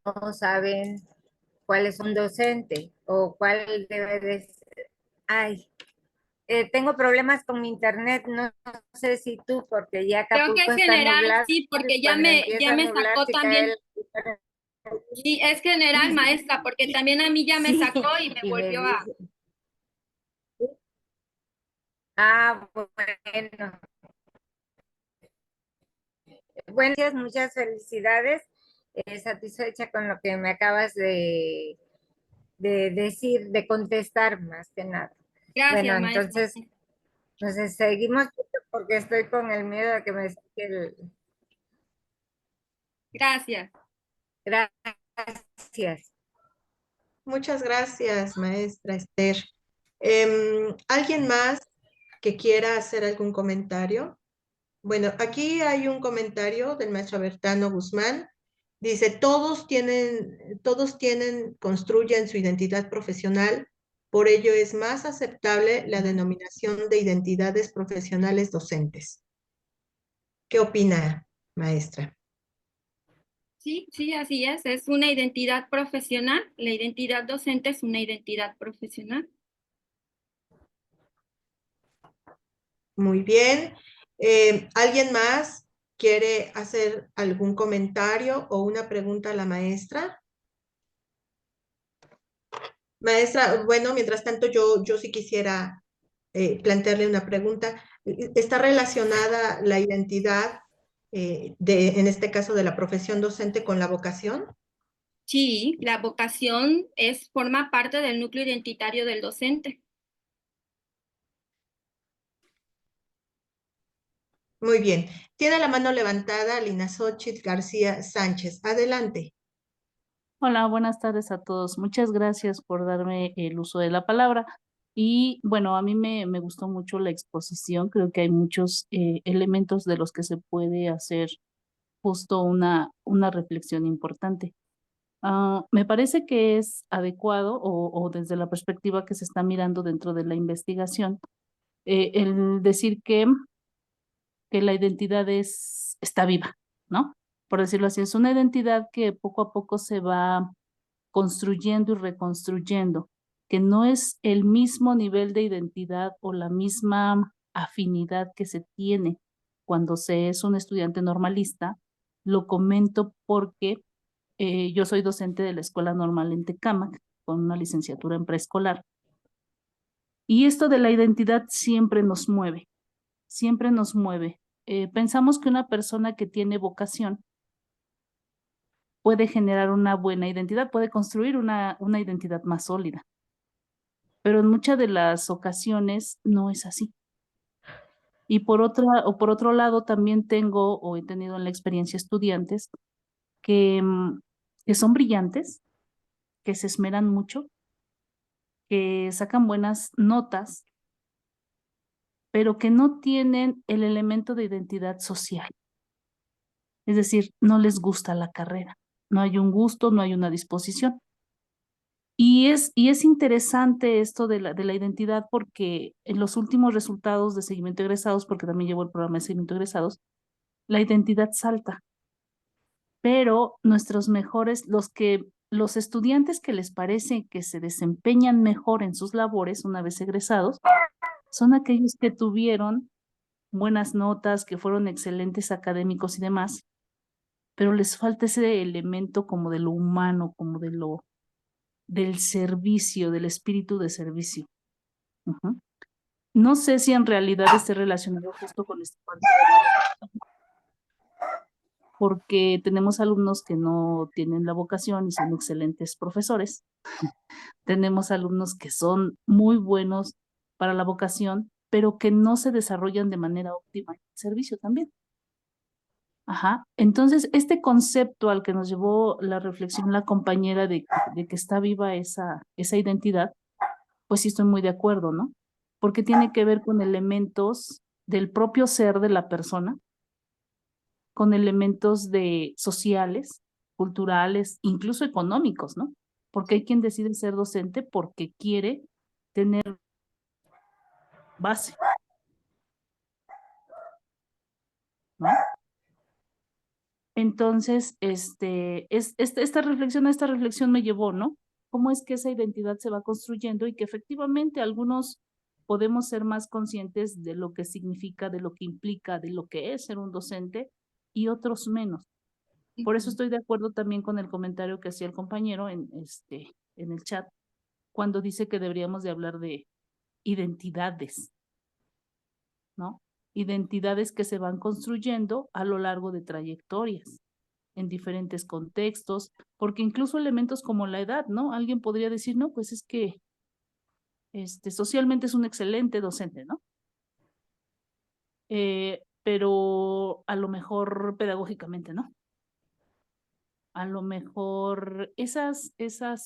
no saben cuál es un docente o cuál debe de ser. Ay, tengo problemas con mi internet, no sé si tú, porque ya Creo que Acapulco es está general, nublado, sí, porque y ya cuando me empieza a nublar sacó se cae también. Sí, es general, maestra, porque también a mí ya me Sí, sacó y me y me volvió a... dice, ah, bueno. Buenos días, muchas felicidades. Satisfecha con lo que me acabas de decir, de contestar más que nada. Bueno, Gracias, maestra. entonces seguimos porque estoy con el miedo de que me saque el... Gracias. Gracias. Muchas gracias, maestra Esther. ¿Alguien más que quiera hacer algún comentario? Bueno, aquí hay un comentario del maestro Bertano Guzmán. Dice, construyen su identidad profesional, por ello es más aceptable la denominación de identidades profesionales docentes. ¿Qué opina, maestra? Sí, sí, así es una identidad profesional. La identidad docente es una identidad profesional. Muy bien. ¿Alguien más quiere hacer algún comentario o una pregunta a la maestra? Maestra, bueno, mientras tanto yo sí quisiera plantearle una pregunta. ¿Está relacionada la identidad en este caso, de la profesión docente con la vocación? Sí, la vocación forma parte del núcleo identitario del docente. Muy bien. Tiene la mano levantada Lina Xochitl García Sánchez. Adelante. Hola, buenas tardes a todos. Muchas gracias por darme el uso de la palabra. Y bueno, a mí me gustó mucho la exposición. Creo que hay muchos elementos de los que se puede hacer justo una reflexión importante. Me parece que es adecuado o desde la perspectiva que se está mirando dentro de la investigación, el decir que la identidad está viva, ¿no? Por decirlo así, es una identidad que poco a poco se va construyendo y reconstruyendo, que no es el mismo nivel de identidad o la misma afinidad que se tiene cuando se es un estudiante normalista. Lo comento porque yo soy docente de la Escuela Normal en Tecámac, con una licenciatura en preescolar. Y esto de la identidad siempre nos mueve, siempre nos mueve. Pensamos que una persona que tiene vocación puede generar una buena identidad, puede construir una identidad más sólida. Pero en muchas de las ocasiones no es así. Y por otro lado, también tengo o he tenido en la experiencia estudiantes que son brillantes, que se esmeran mucho, que sacan buenas notas, pero que no tienen el elemento de identidad social. Es decir, no les gusta la carrera, no hay un gusto, no hay una disposición. Y es interesante esto de la identidad porque en los últimos resultados de seguimiento de egresados, porque también llevo el programa de seguimiento de egresados, la identidad salta. Pero nuestros mejores, los que los estudiantes que les parece que se desempeñan mejor en sus labores una vez egresados son aquellos que tuvieron buenas notas, que fueron excelentes académicos y demás, pero les falta ese elemento como de lo humano, como del servicio, del espíritu de servicio. Ujú. No sé si en realidad esté relacionado justo con esta parte porque tenemos alumnos que no tienen la vocación y son excelentes profesores. Tenemos alumnos que son muy buenos para la vocación, pero que no se desarrollan de manera óptima en el servicio también. Ajá. Entonces, este concepto al que nos llevó la reflexión la compañera de que está viva esa identidad, pues sí estoy muy de acuerdo, ¿no? Porque tiene que ver con elementos del propio ser de la persona, con elementos sociales, culturales, incluso económicos, ¿no? Porque hay quien decide ser docente porque quiere tener base, ¿no? Entonces, esta reflexión me llevó, ¿no? ¿Cómo es que esa identidad se va construyendo y que efectivamente algunos podemos ser más conscientes de lo que significa, de lo que implica, de lo que es ser un docente y otros menos? Por eso estoy de acuerdo también con el comentario que hacía el compañero en el chat, cuando dice que deberíamos de hablar de identidades, ¿no? Identidades que se van construyendo a lo largo de trayectorias, en diferentes contextos, porque incluso elementos como la edad, ¿no? Alguien podría decir, no, pues es que socialmente es un excelente docente, ¿no? Pero a lo mejor pedagógicamente, ¿no? A lo mejor esas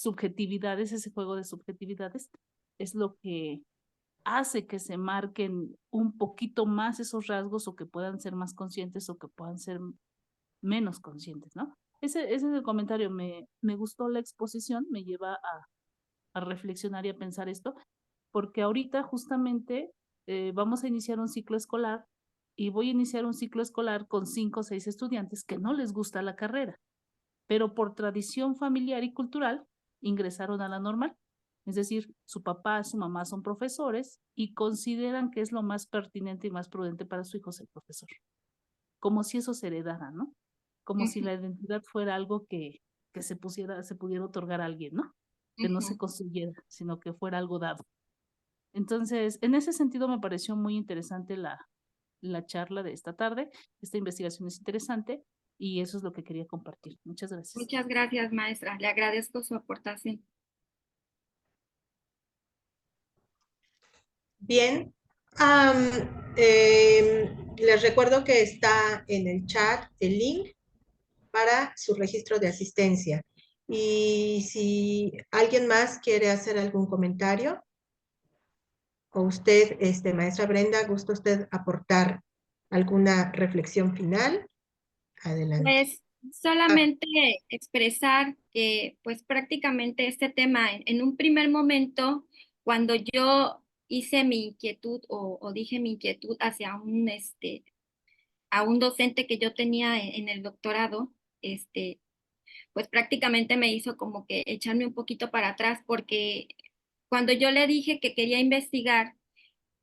subjetividades, ese juego de subjetividades, es lo que hace que se marquen un poquito más esos rasgos o que puedan ser más conscientes o que puedan ser menos conscientes, ¿no? Ese es el comentario. Me gustó la exposición, me lleva a reflexionar y a pensar esto, porque ahorita justamente vamos a iniciar un ciclo escolar y voy a iniciar un ciclo escolar con 5 o 6 estudiantes que no les gusta la carrera, pero por tradición familiar y cultural ingresaron a la normal. Es decir, su papá, su mamá son profesores y consideran que es lo más pertinente y más prudente para su hijo ser profesor. Como si eso se heredara, ¿no? Como si la identidad fuera algo que se pudiera otorgar a alguien, ¿no? Que no se construyera, sino que fuera algo dado. Entonces, en ese sentido me pareció muy interesante la charla de esta tarde. Esta investigación es interesante y eso es lo que quería compartir. Muchas gracias. Muchas gracias, maestra. Le agradezco su aportación. Bien. Les recuerdo que está en el chat el link para su registro de asistencia. Y si alguien más quiere hacer algún comentario, o usted, maestra Brenda, ¿gusta usted aportar alguna reflexión final? Adelante. Pues solamente expresar que pues prácticamente este tema en un primer momento, cuando yo hice mi inquietud o dije mi inquietud hacia a un docente que yo tenía en el doctorado, pues prácticamente me hizo como que echarme un poquito para atrás porque cuando yo le dije que quería investigar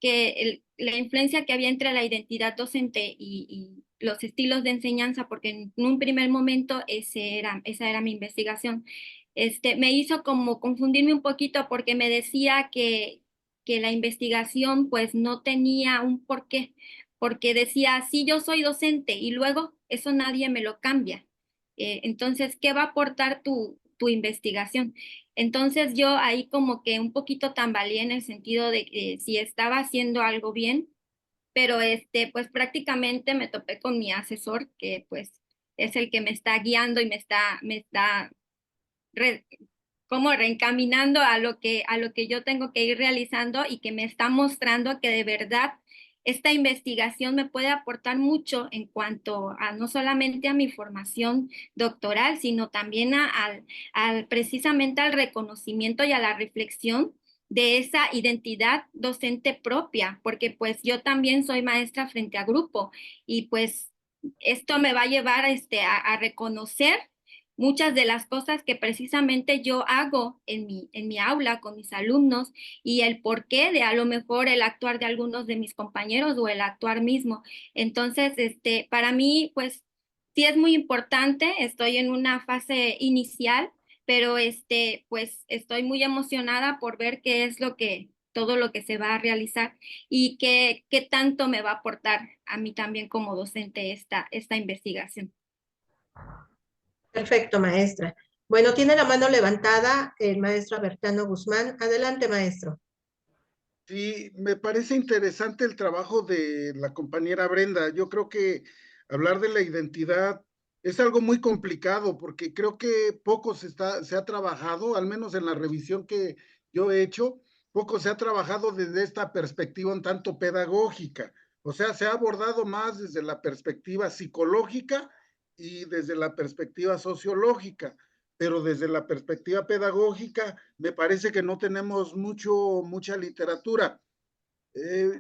que la influencia que había entre la identidad docente y los estilos de enseñanza, porque en un primer momento esa era mi investigación, me hizo como confundirme un poquito porque me decía que la investigación pues no tenía un porqué, porque decía, sí, yo soy docente y luego eso nadie me lo cambia. Entonces, ¿qué va a aportar tu investigación? Entonces yo ahí como que un poquito tambaleé en el sentido de que si estaba haciendo algo bien, pero pues prácticamente me topé con mi asesor, que pues es el que me está guiando y me está como reencaminando a lo que yo tengo que ir realizando y que me está mostrando que de verdad esta investigación me puede aportar mucho en cuanto a no solamente a mi formación doctoral, sino también precisamente al reconocimiento y a la reflexión de esa identidad docente propia, porque pues yo también soy maestra frente a grupo y pues esto me va a llevar a reconocer muchas de las cosas que precisamente yo hago en mi aula con mis alumnos y el porqué de a lo mejor el actuar de algunos de mis compañeros o el actuar mismo. Entonces, para mí, pues sí es muy importante, estoy en una fase inicial, pero pues estoy muy emocionada por ver qué es todo lo que se va a realizar y qué tanto me va a aportar a mí también como docente esta investigación. Perfecto, maestra. Bueno, tiene la mano levantada el maestro Bertano Guzmán. Adelante, maestro. Sí, me parece interesante el trabajo de la compañera Brenda. Yo creo que hablar de la identidad es algo muy complicado porque creo que poco se ha trabajado, al menos en la revisión que yo he hecho, poco se ha trabajado desde esta perspectiva un tanto pedagógica. O sea, se ha abordado más desde la perspectiva psicológica y desde la perspectiva sociológica, pero desde la perspectiva pedagógica me parece que no tenemos mucha literatura.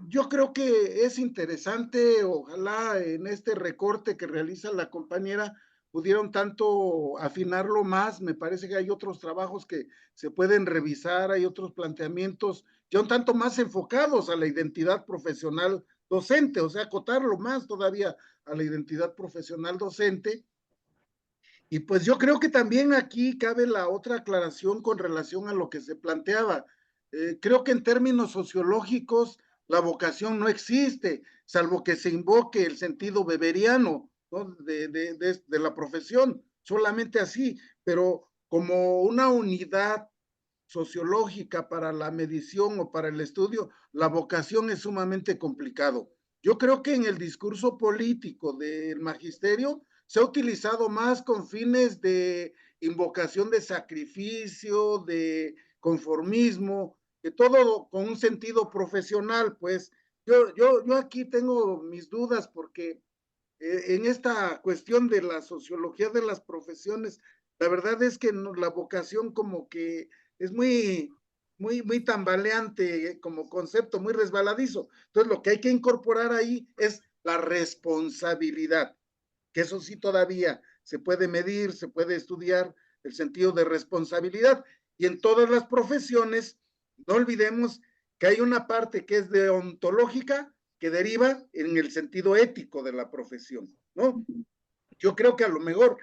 Yo creo que es interesante, ojalá en este recorte que realiza la compañera pudieron tanto afinarlo más. Me parece que hay otros trabajos que se pueden revisar, hay otros planteamientos ya un tanto más enfocados a la identidad profesional docente, o sea, acotarlo más todavía a la identidad profesional docente. Y pues yo creo que también aquí cabe la otra aclaración con relación a lo que se planteaba. Creo que en términos sociológicos la vocación no existe, salvo que se invoque el sentido beberiano, ¿no? de la profesión, solamente así, pero como una unidad sociológica para la medición o para el estudio, la vocación es sumamente complicado. Yo creo que en el discurso político del magisterio se ha utilizado más con fines de invocación de sacrificio, de conformismo, que todo con un sentido profesional. Pues yo aquí tengo mis dudas porque en esta cuestión de la sociología de las profesiones, la verdad es que la vocación como que es muy tambaleante como concepto, muy resbaladizo. Entonces lo que hay que incorporar ahí es la responsabilidad, que eso sí todavía se puede medir, se puede estudiar el sentido de responsabilidad. Y en todas las profesiones, no olvidemos que hay una parte que es deontológica que deriva en el sentido ético de la profesión, ¿no? Yo creo que a lo mejor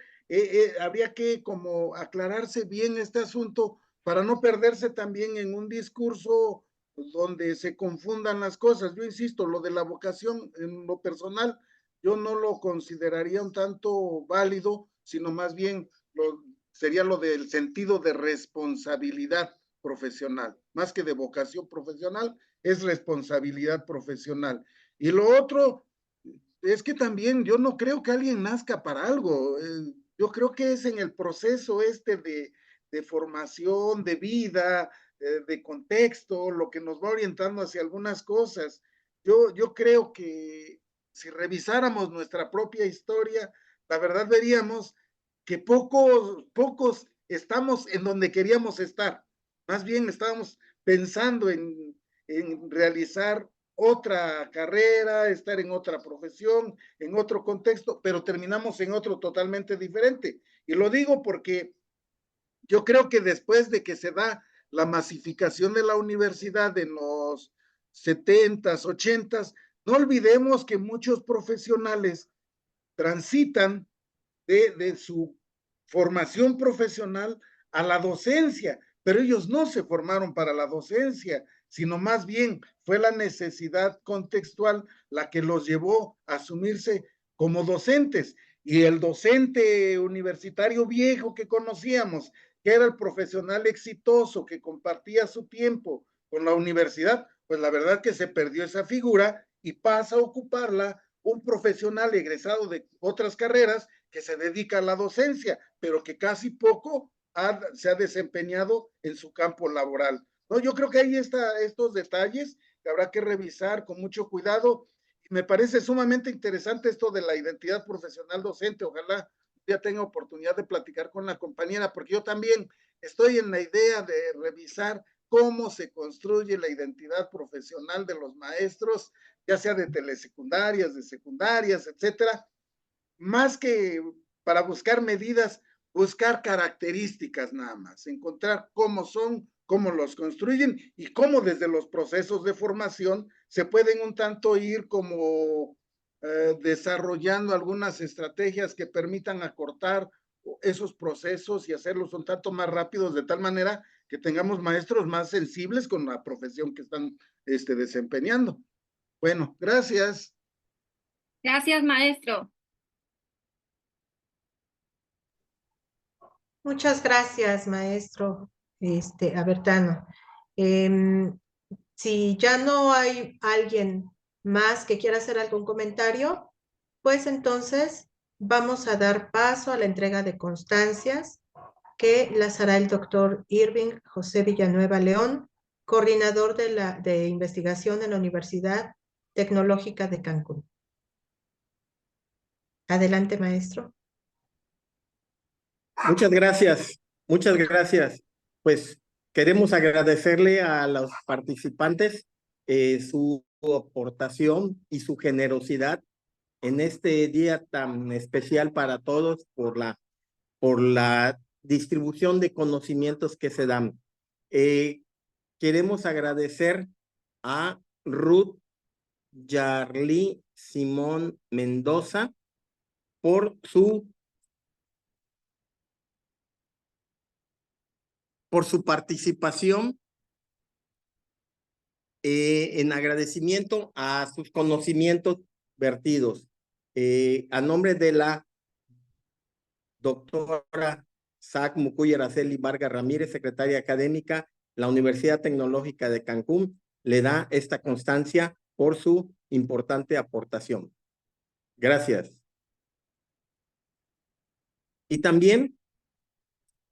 habría que como aclararse bien este asunto para no perderse también en un discurso donde se confundan las cosas. Yo insisto, lo de la vocación en lo personal, yo no lo consideraría un tanto válido, sino más bien sería lo del sentido de responsabilidad profesional, más que de vocación profesional, es responsabilidad profesional. Y lo otro, es que también yo no creo que alguien nazca para algo. Yo creo que es en el proceso de formación, de vida, de contexto, lo que nos va orientando hacia algunas cosas. Yo creo que si revisáramos nuestra propia historia, la verdad veríamos que pocos estamos en donde queríamos estar. Más bien estábamos pensando en realizar otra carrera, estar en otra profesión, en otro contexto, pero terminamos en otro totalmente diferente. Y lo digo porque yo creo que después de que se da la masificación de la universidad en los 70s, 80s, no olvidemos que muchos profesionales transitan de su formación profesional a la docencia, pero ellos no se formaron para la docencia, sino más bien fue la necesidad contextual la que los llevó a asumirse como docentes. Y el docente universitario viejo que conocíamos, que era el profesional exitoso que compartía su tiempo con la universidad, pues la verdad que se perdió esa figura y pasa a ocuparla un profesional egresado de otras carreras que se dedica a la docencia, pero que casi poco se ha desempeñado en su campo laboral. No, yo creo que ahí está estos detalles que habrá que revisar con mucho cuidado. Y me parece sumamente interesante esto de la identidad profesional docente. Ojalá ya tenga oportunidad de platicar con la compañera, porque yo también estoy en la idea de revisar cómo se construye la identidad profesional de los maestros, ya sea de telesecundarias, de secundarias, etcétera, más que para buscar medidas buscar características nada más, encontrar cómo son, cómo los construyen y cómo desde los procesos de formación se pueden un tanto ir como desarrollando algunas estrategias que permitan acortar esos procesos y hacerlos un tanto más rápidos, de tal manera que tengamos maestros más sensibles con la profesión que están desempeñando. Bueno, gracias. Gracias, maestro. Muchas gracias, maestro Abertano. Si ya no hay alguien más que quiera hacer algún comentario, pues entonces vamos a dar paso a la entrega de constancias que las hará el doctor Irving José Villanueva León, coordinador de investigación en la Universidad Tecnológica de Cancún. Adelante, maestro. Muchas gracias, muchas gracias. Pues queremos agradecerle a los participantes su aportación y su generosidad en este día tan especial para todos por la distribución de conocimientos que se dan. Queremos agradecer a Ruth Yarly Simón Mendoza por su participación en agradecimiento a sus conocimientos vertidos. A nombre de la doctora Sac Mucuy Araceli Vargas Ramírez, secretaria académica, la Universidad Tecnológica de Cancún, le da esta constancia por su importante aportación. Gracias. Y también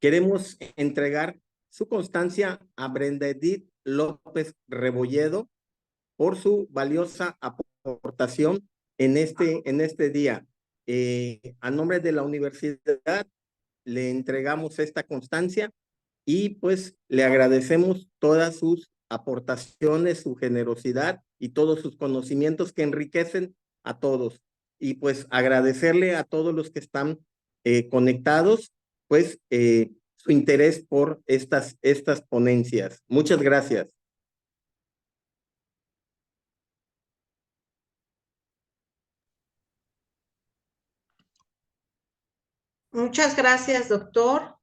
queremos entregar su constancia a Brenda Edith López Rebolledo por su valiosa aportación en este día. A nombre de la universidad le entregamos esta constancia y pues le agradecemos todas sus aportaciones, su generosidad y todos sus conocimientos que enriquecen a todos. Y pues agradecerle a todos los que están conectados, pues su interés por estas ponencias. Muchas gracias. Muchas gracias, doctor,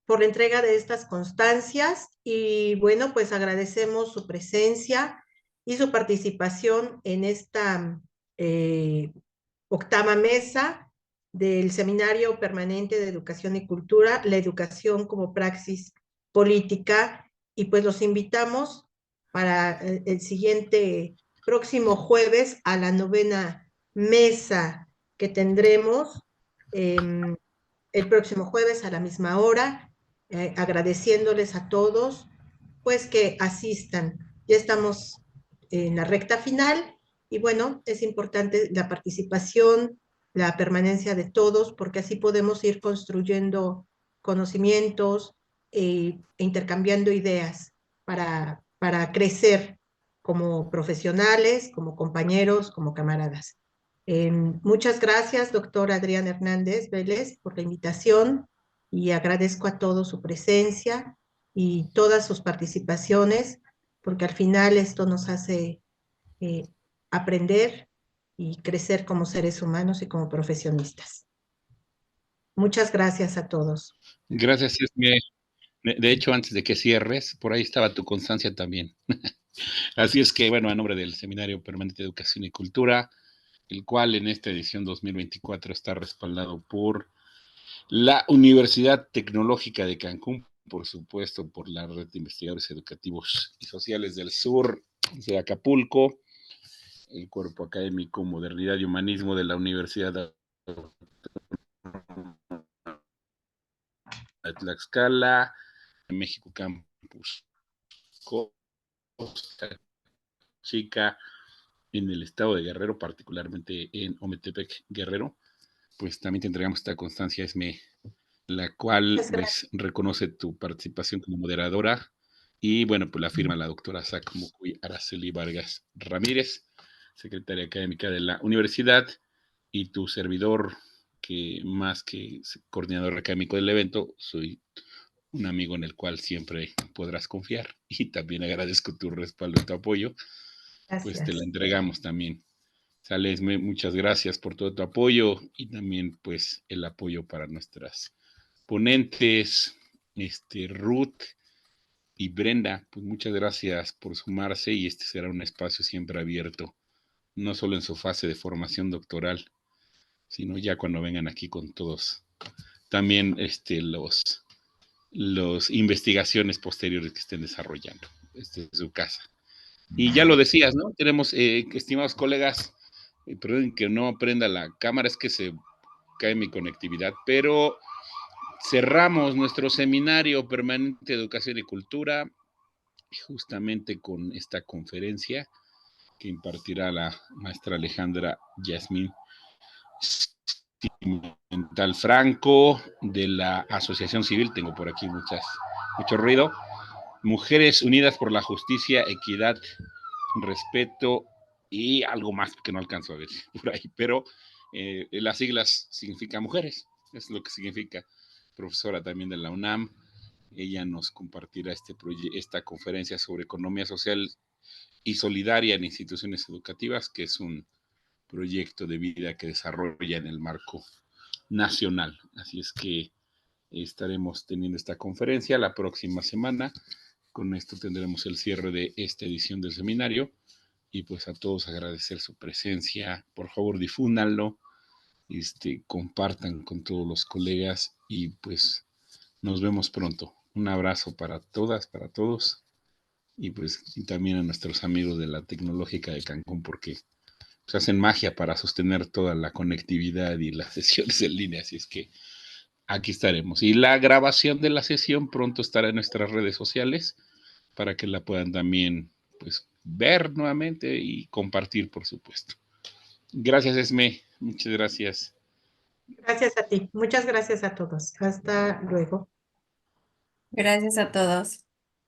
por la entrega de estas constancias y bueno, pues agradecemos su presencia y su participación en esta octava mesa del Seminario Permanente de Educación y Cultura, la educación como praxis política, y pues los invitamos para el siguiente próximo jueves a la 9ª mesa que tendremos el próximo jueves a la misma hora, agradeciéndoles a todos pues que asistan. Ya estamos en la recta final y bueno, es importante la participación, la permanencia de todos, porque así podemos ir construyendo conocimientos e intercambiando ideas para crecer como profesionales, como compañeros, como camaradas. Muchas gracias, doctor Adrián Hernández Vélez, por la invitación y agradezco a todos su presencia y todas sus participaciones, porque al final esto nos hace aprender y crecer como seres humanos y como profesionistas. Muchas gracias a todos. Gracias, Esme. De hecho, antes de que cierres, por ahí estaba tu constancia también. Así es que, bueno, a nombre del Seminario Permanente de Educación y Cultura, el cual en esta edición 2024 está respaldado por la Universidad Tecnológica de Cancún, por supuesto, por la Red de Investigadores Educativos y Sociales del Sur de Acapulco, el Cuerpo Académico Modernidad y Humanismo de la Universidad de Tlaxcala, México Campus Costa Chica, en el estado de Guerrero, particularmente en Ometepec, Guerrero, pues también te entregamos esta constancia, Esme, la cual pues, reconoce tu participación como moderadora y bueno, pues la firma la doctora Sac Mucuy Araceli Vargas Ramírez, secretaria académica de la universidad, y tu servidor, porque más que coordinador académico del evento, soy un amigo en el cual siempre podrás confiar, y también agradezco tu respaldo y tu apoyo, pues te la entregamos también. Sale, Esme, muchas gracias por todo tu apoyo y también pues el apoyo para nuestras ponentes, Ruth y Brenda, pues muchas gracias por sumarse, y este será un espacio siempre abierto, no solo en su fase de formación doctoral, sino ya cuando vengan aquí con todos. También los investigaciones posteriores que estén desarrollando. Esta es su casa. Y ya lo decías, ¿no? Tenemos, estimados colegas, perdón que no prenda la cámara, es que se cae mi conectividad, pero cerramos nuestro seminario permanente de educación y cultura justamente con esta conferencia que impartirá la maestra Alejandra Yasmín Cimental Franco de la Asociación Civil. Tengo por aquí mucho ruido. Mujeres Unidas por la Justicia, Equidad, Respeto y algo más que no alcanzo a ver por ahí, pero las siglas significan mujeres, es lo que significa. Profesora también de la UNAM, ella nos compartirá esta conferencia sobre economía social y solidaria en instituciones educativas, que es un proyecto de vida que desarrolla en el marco nacional. Así es que estaremos teniendo esta conferencia la próxima semana. Con esto tendremos el cierre de esta edición del seminario, y pues a todos agradecer su presencia. Por favor, difúndanlo, compartan con todos los colegas, y pues nos vemos pronto. Un abrazo para todas, para todos, y pues y también a nuestros amigos de la Tecnológica de Cancún, porque pues hacen magia para sostener toda la conectividad y las sesiones en línea. Así es que aquí estaremos. Y la grabación de la sesión pronto estará en nuestras redes sociales para que la puedan también pues ver nuevamente y compartir, por supuesto. Gracias, Esme. Muchas gracias. Gracias a ti. Muchas gracias a todos. Hasta luego. Gracias a todos.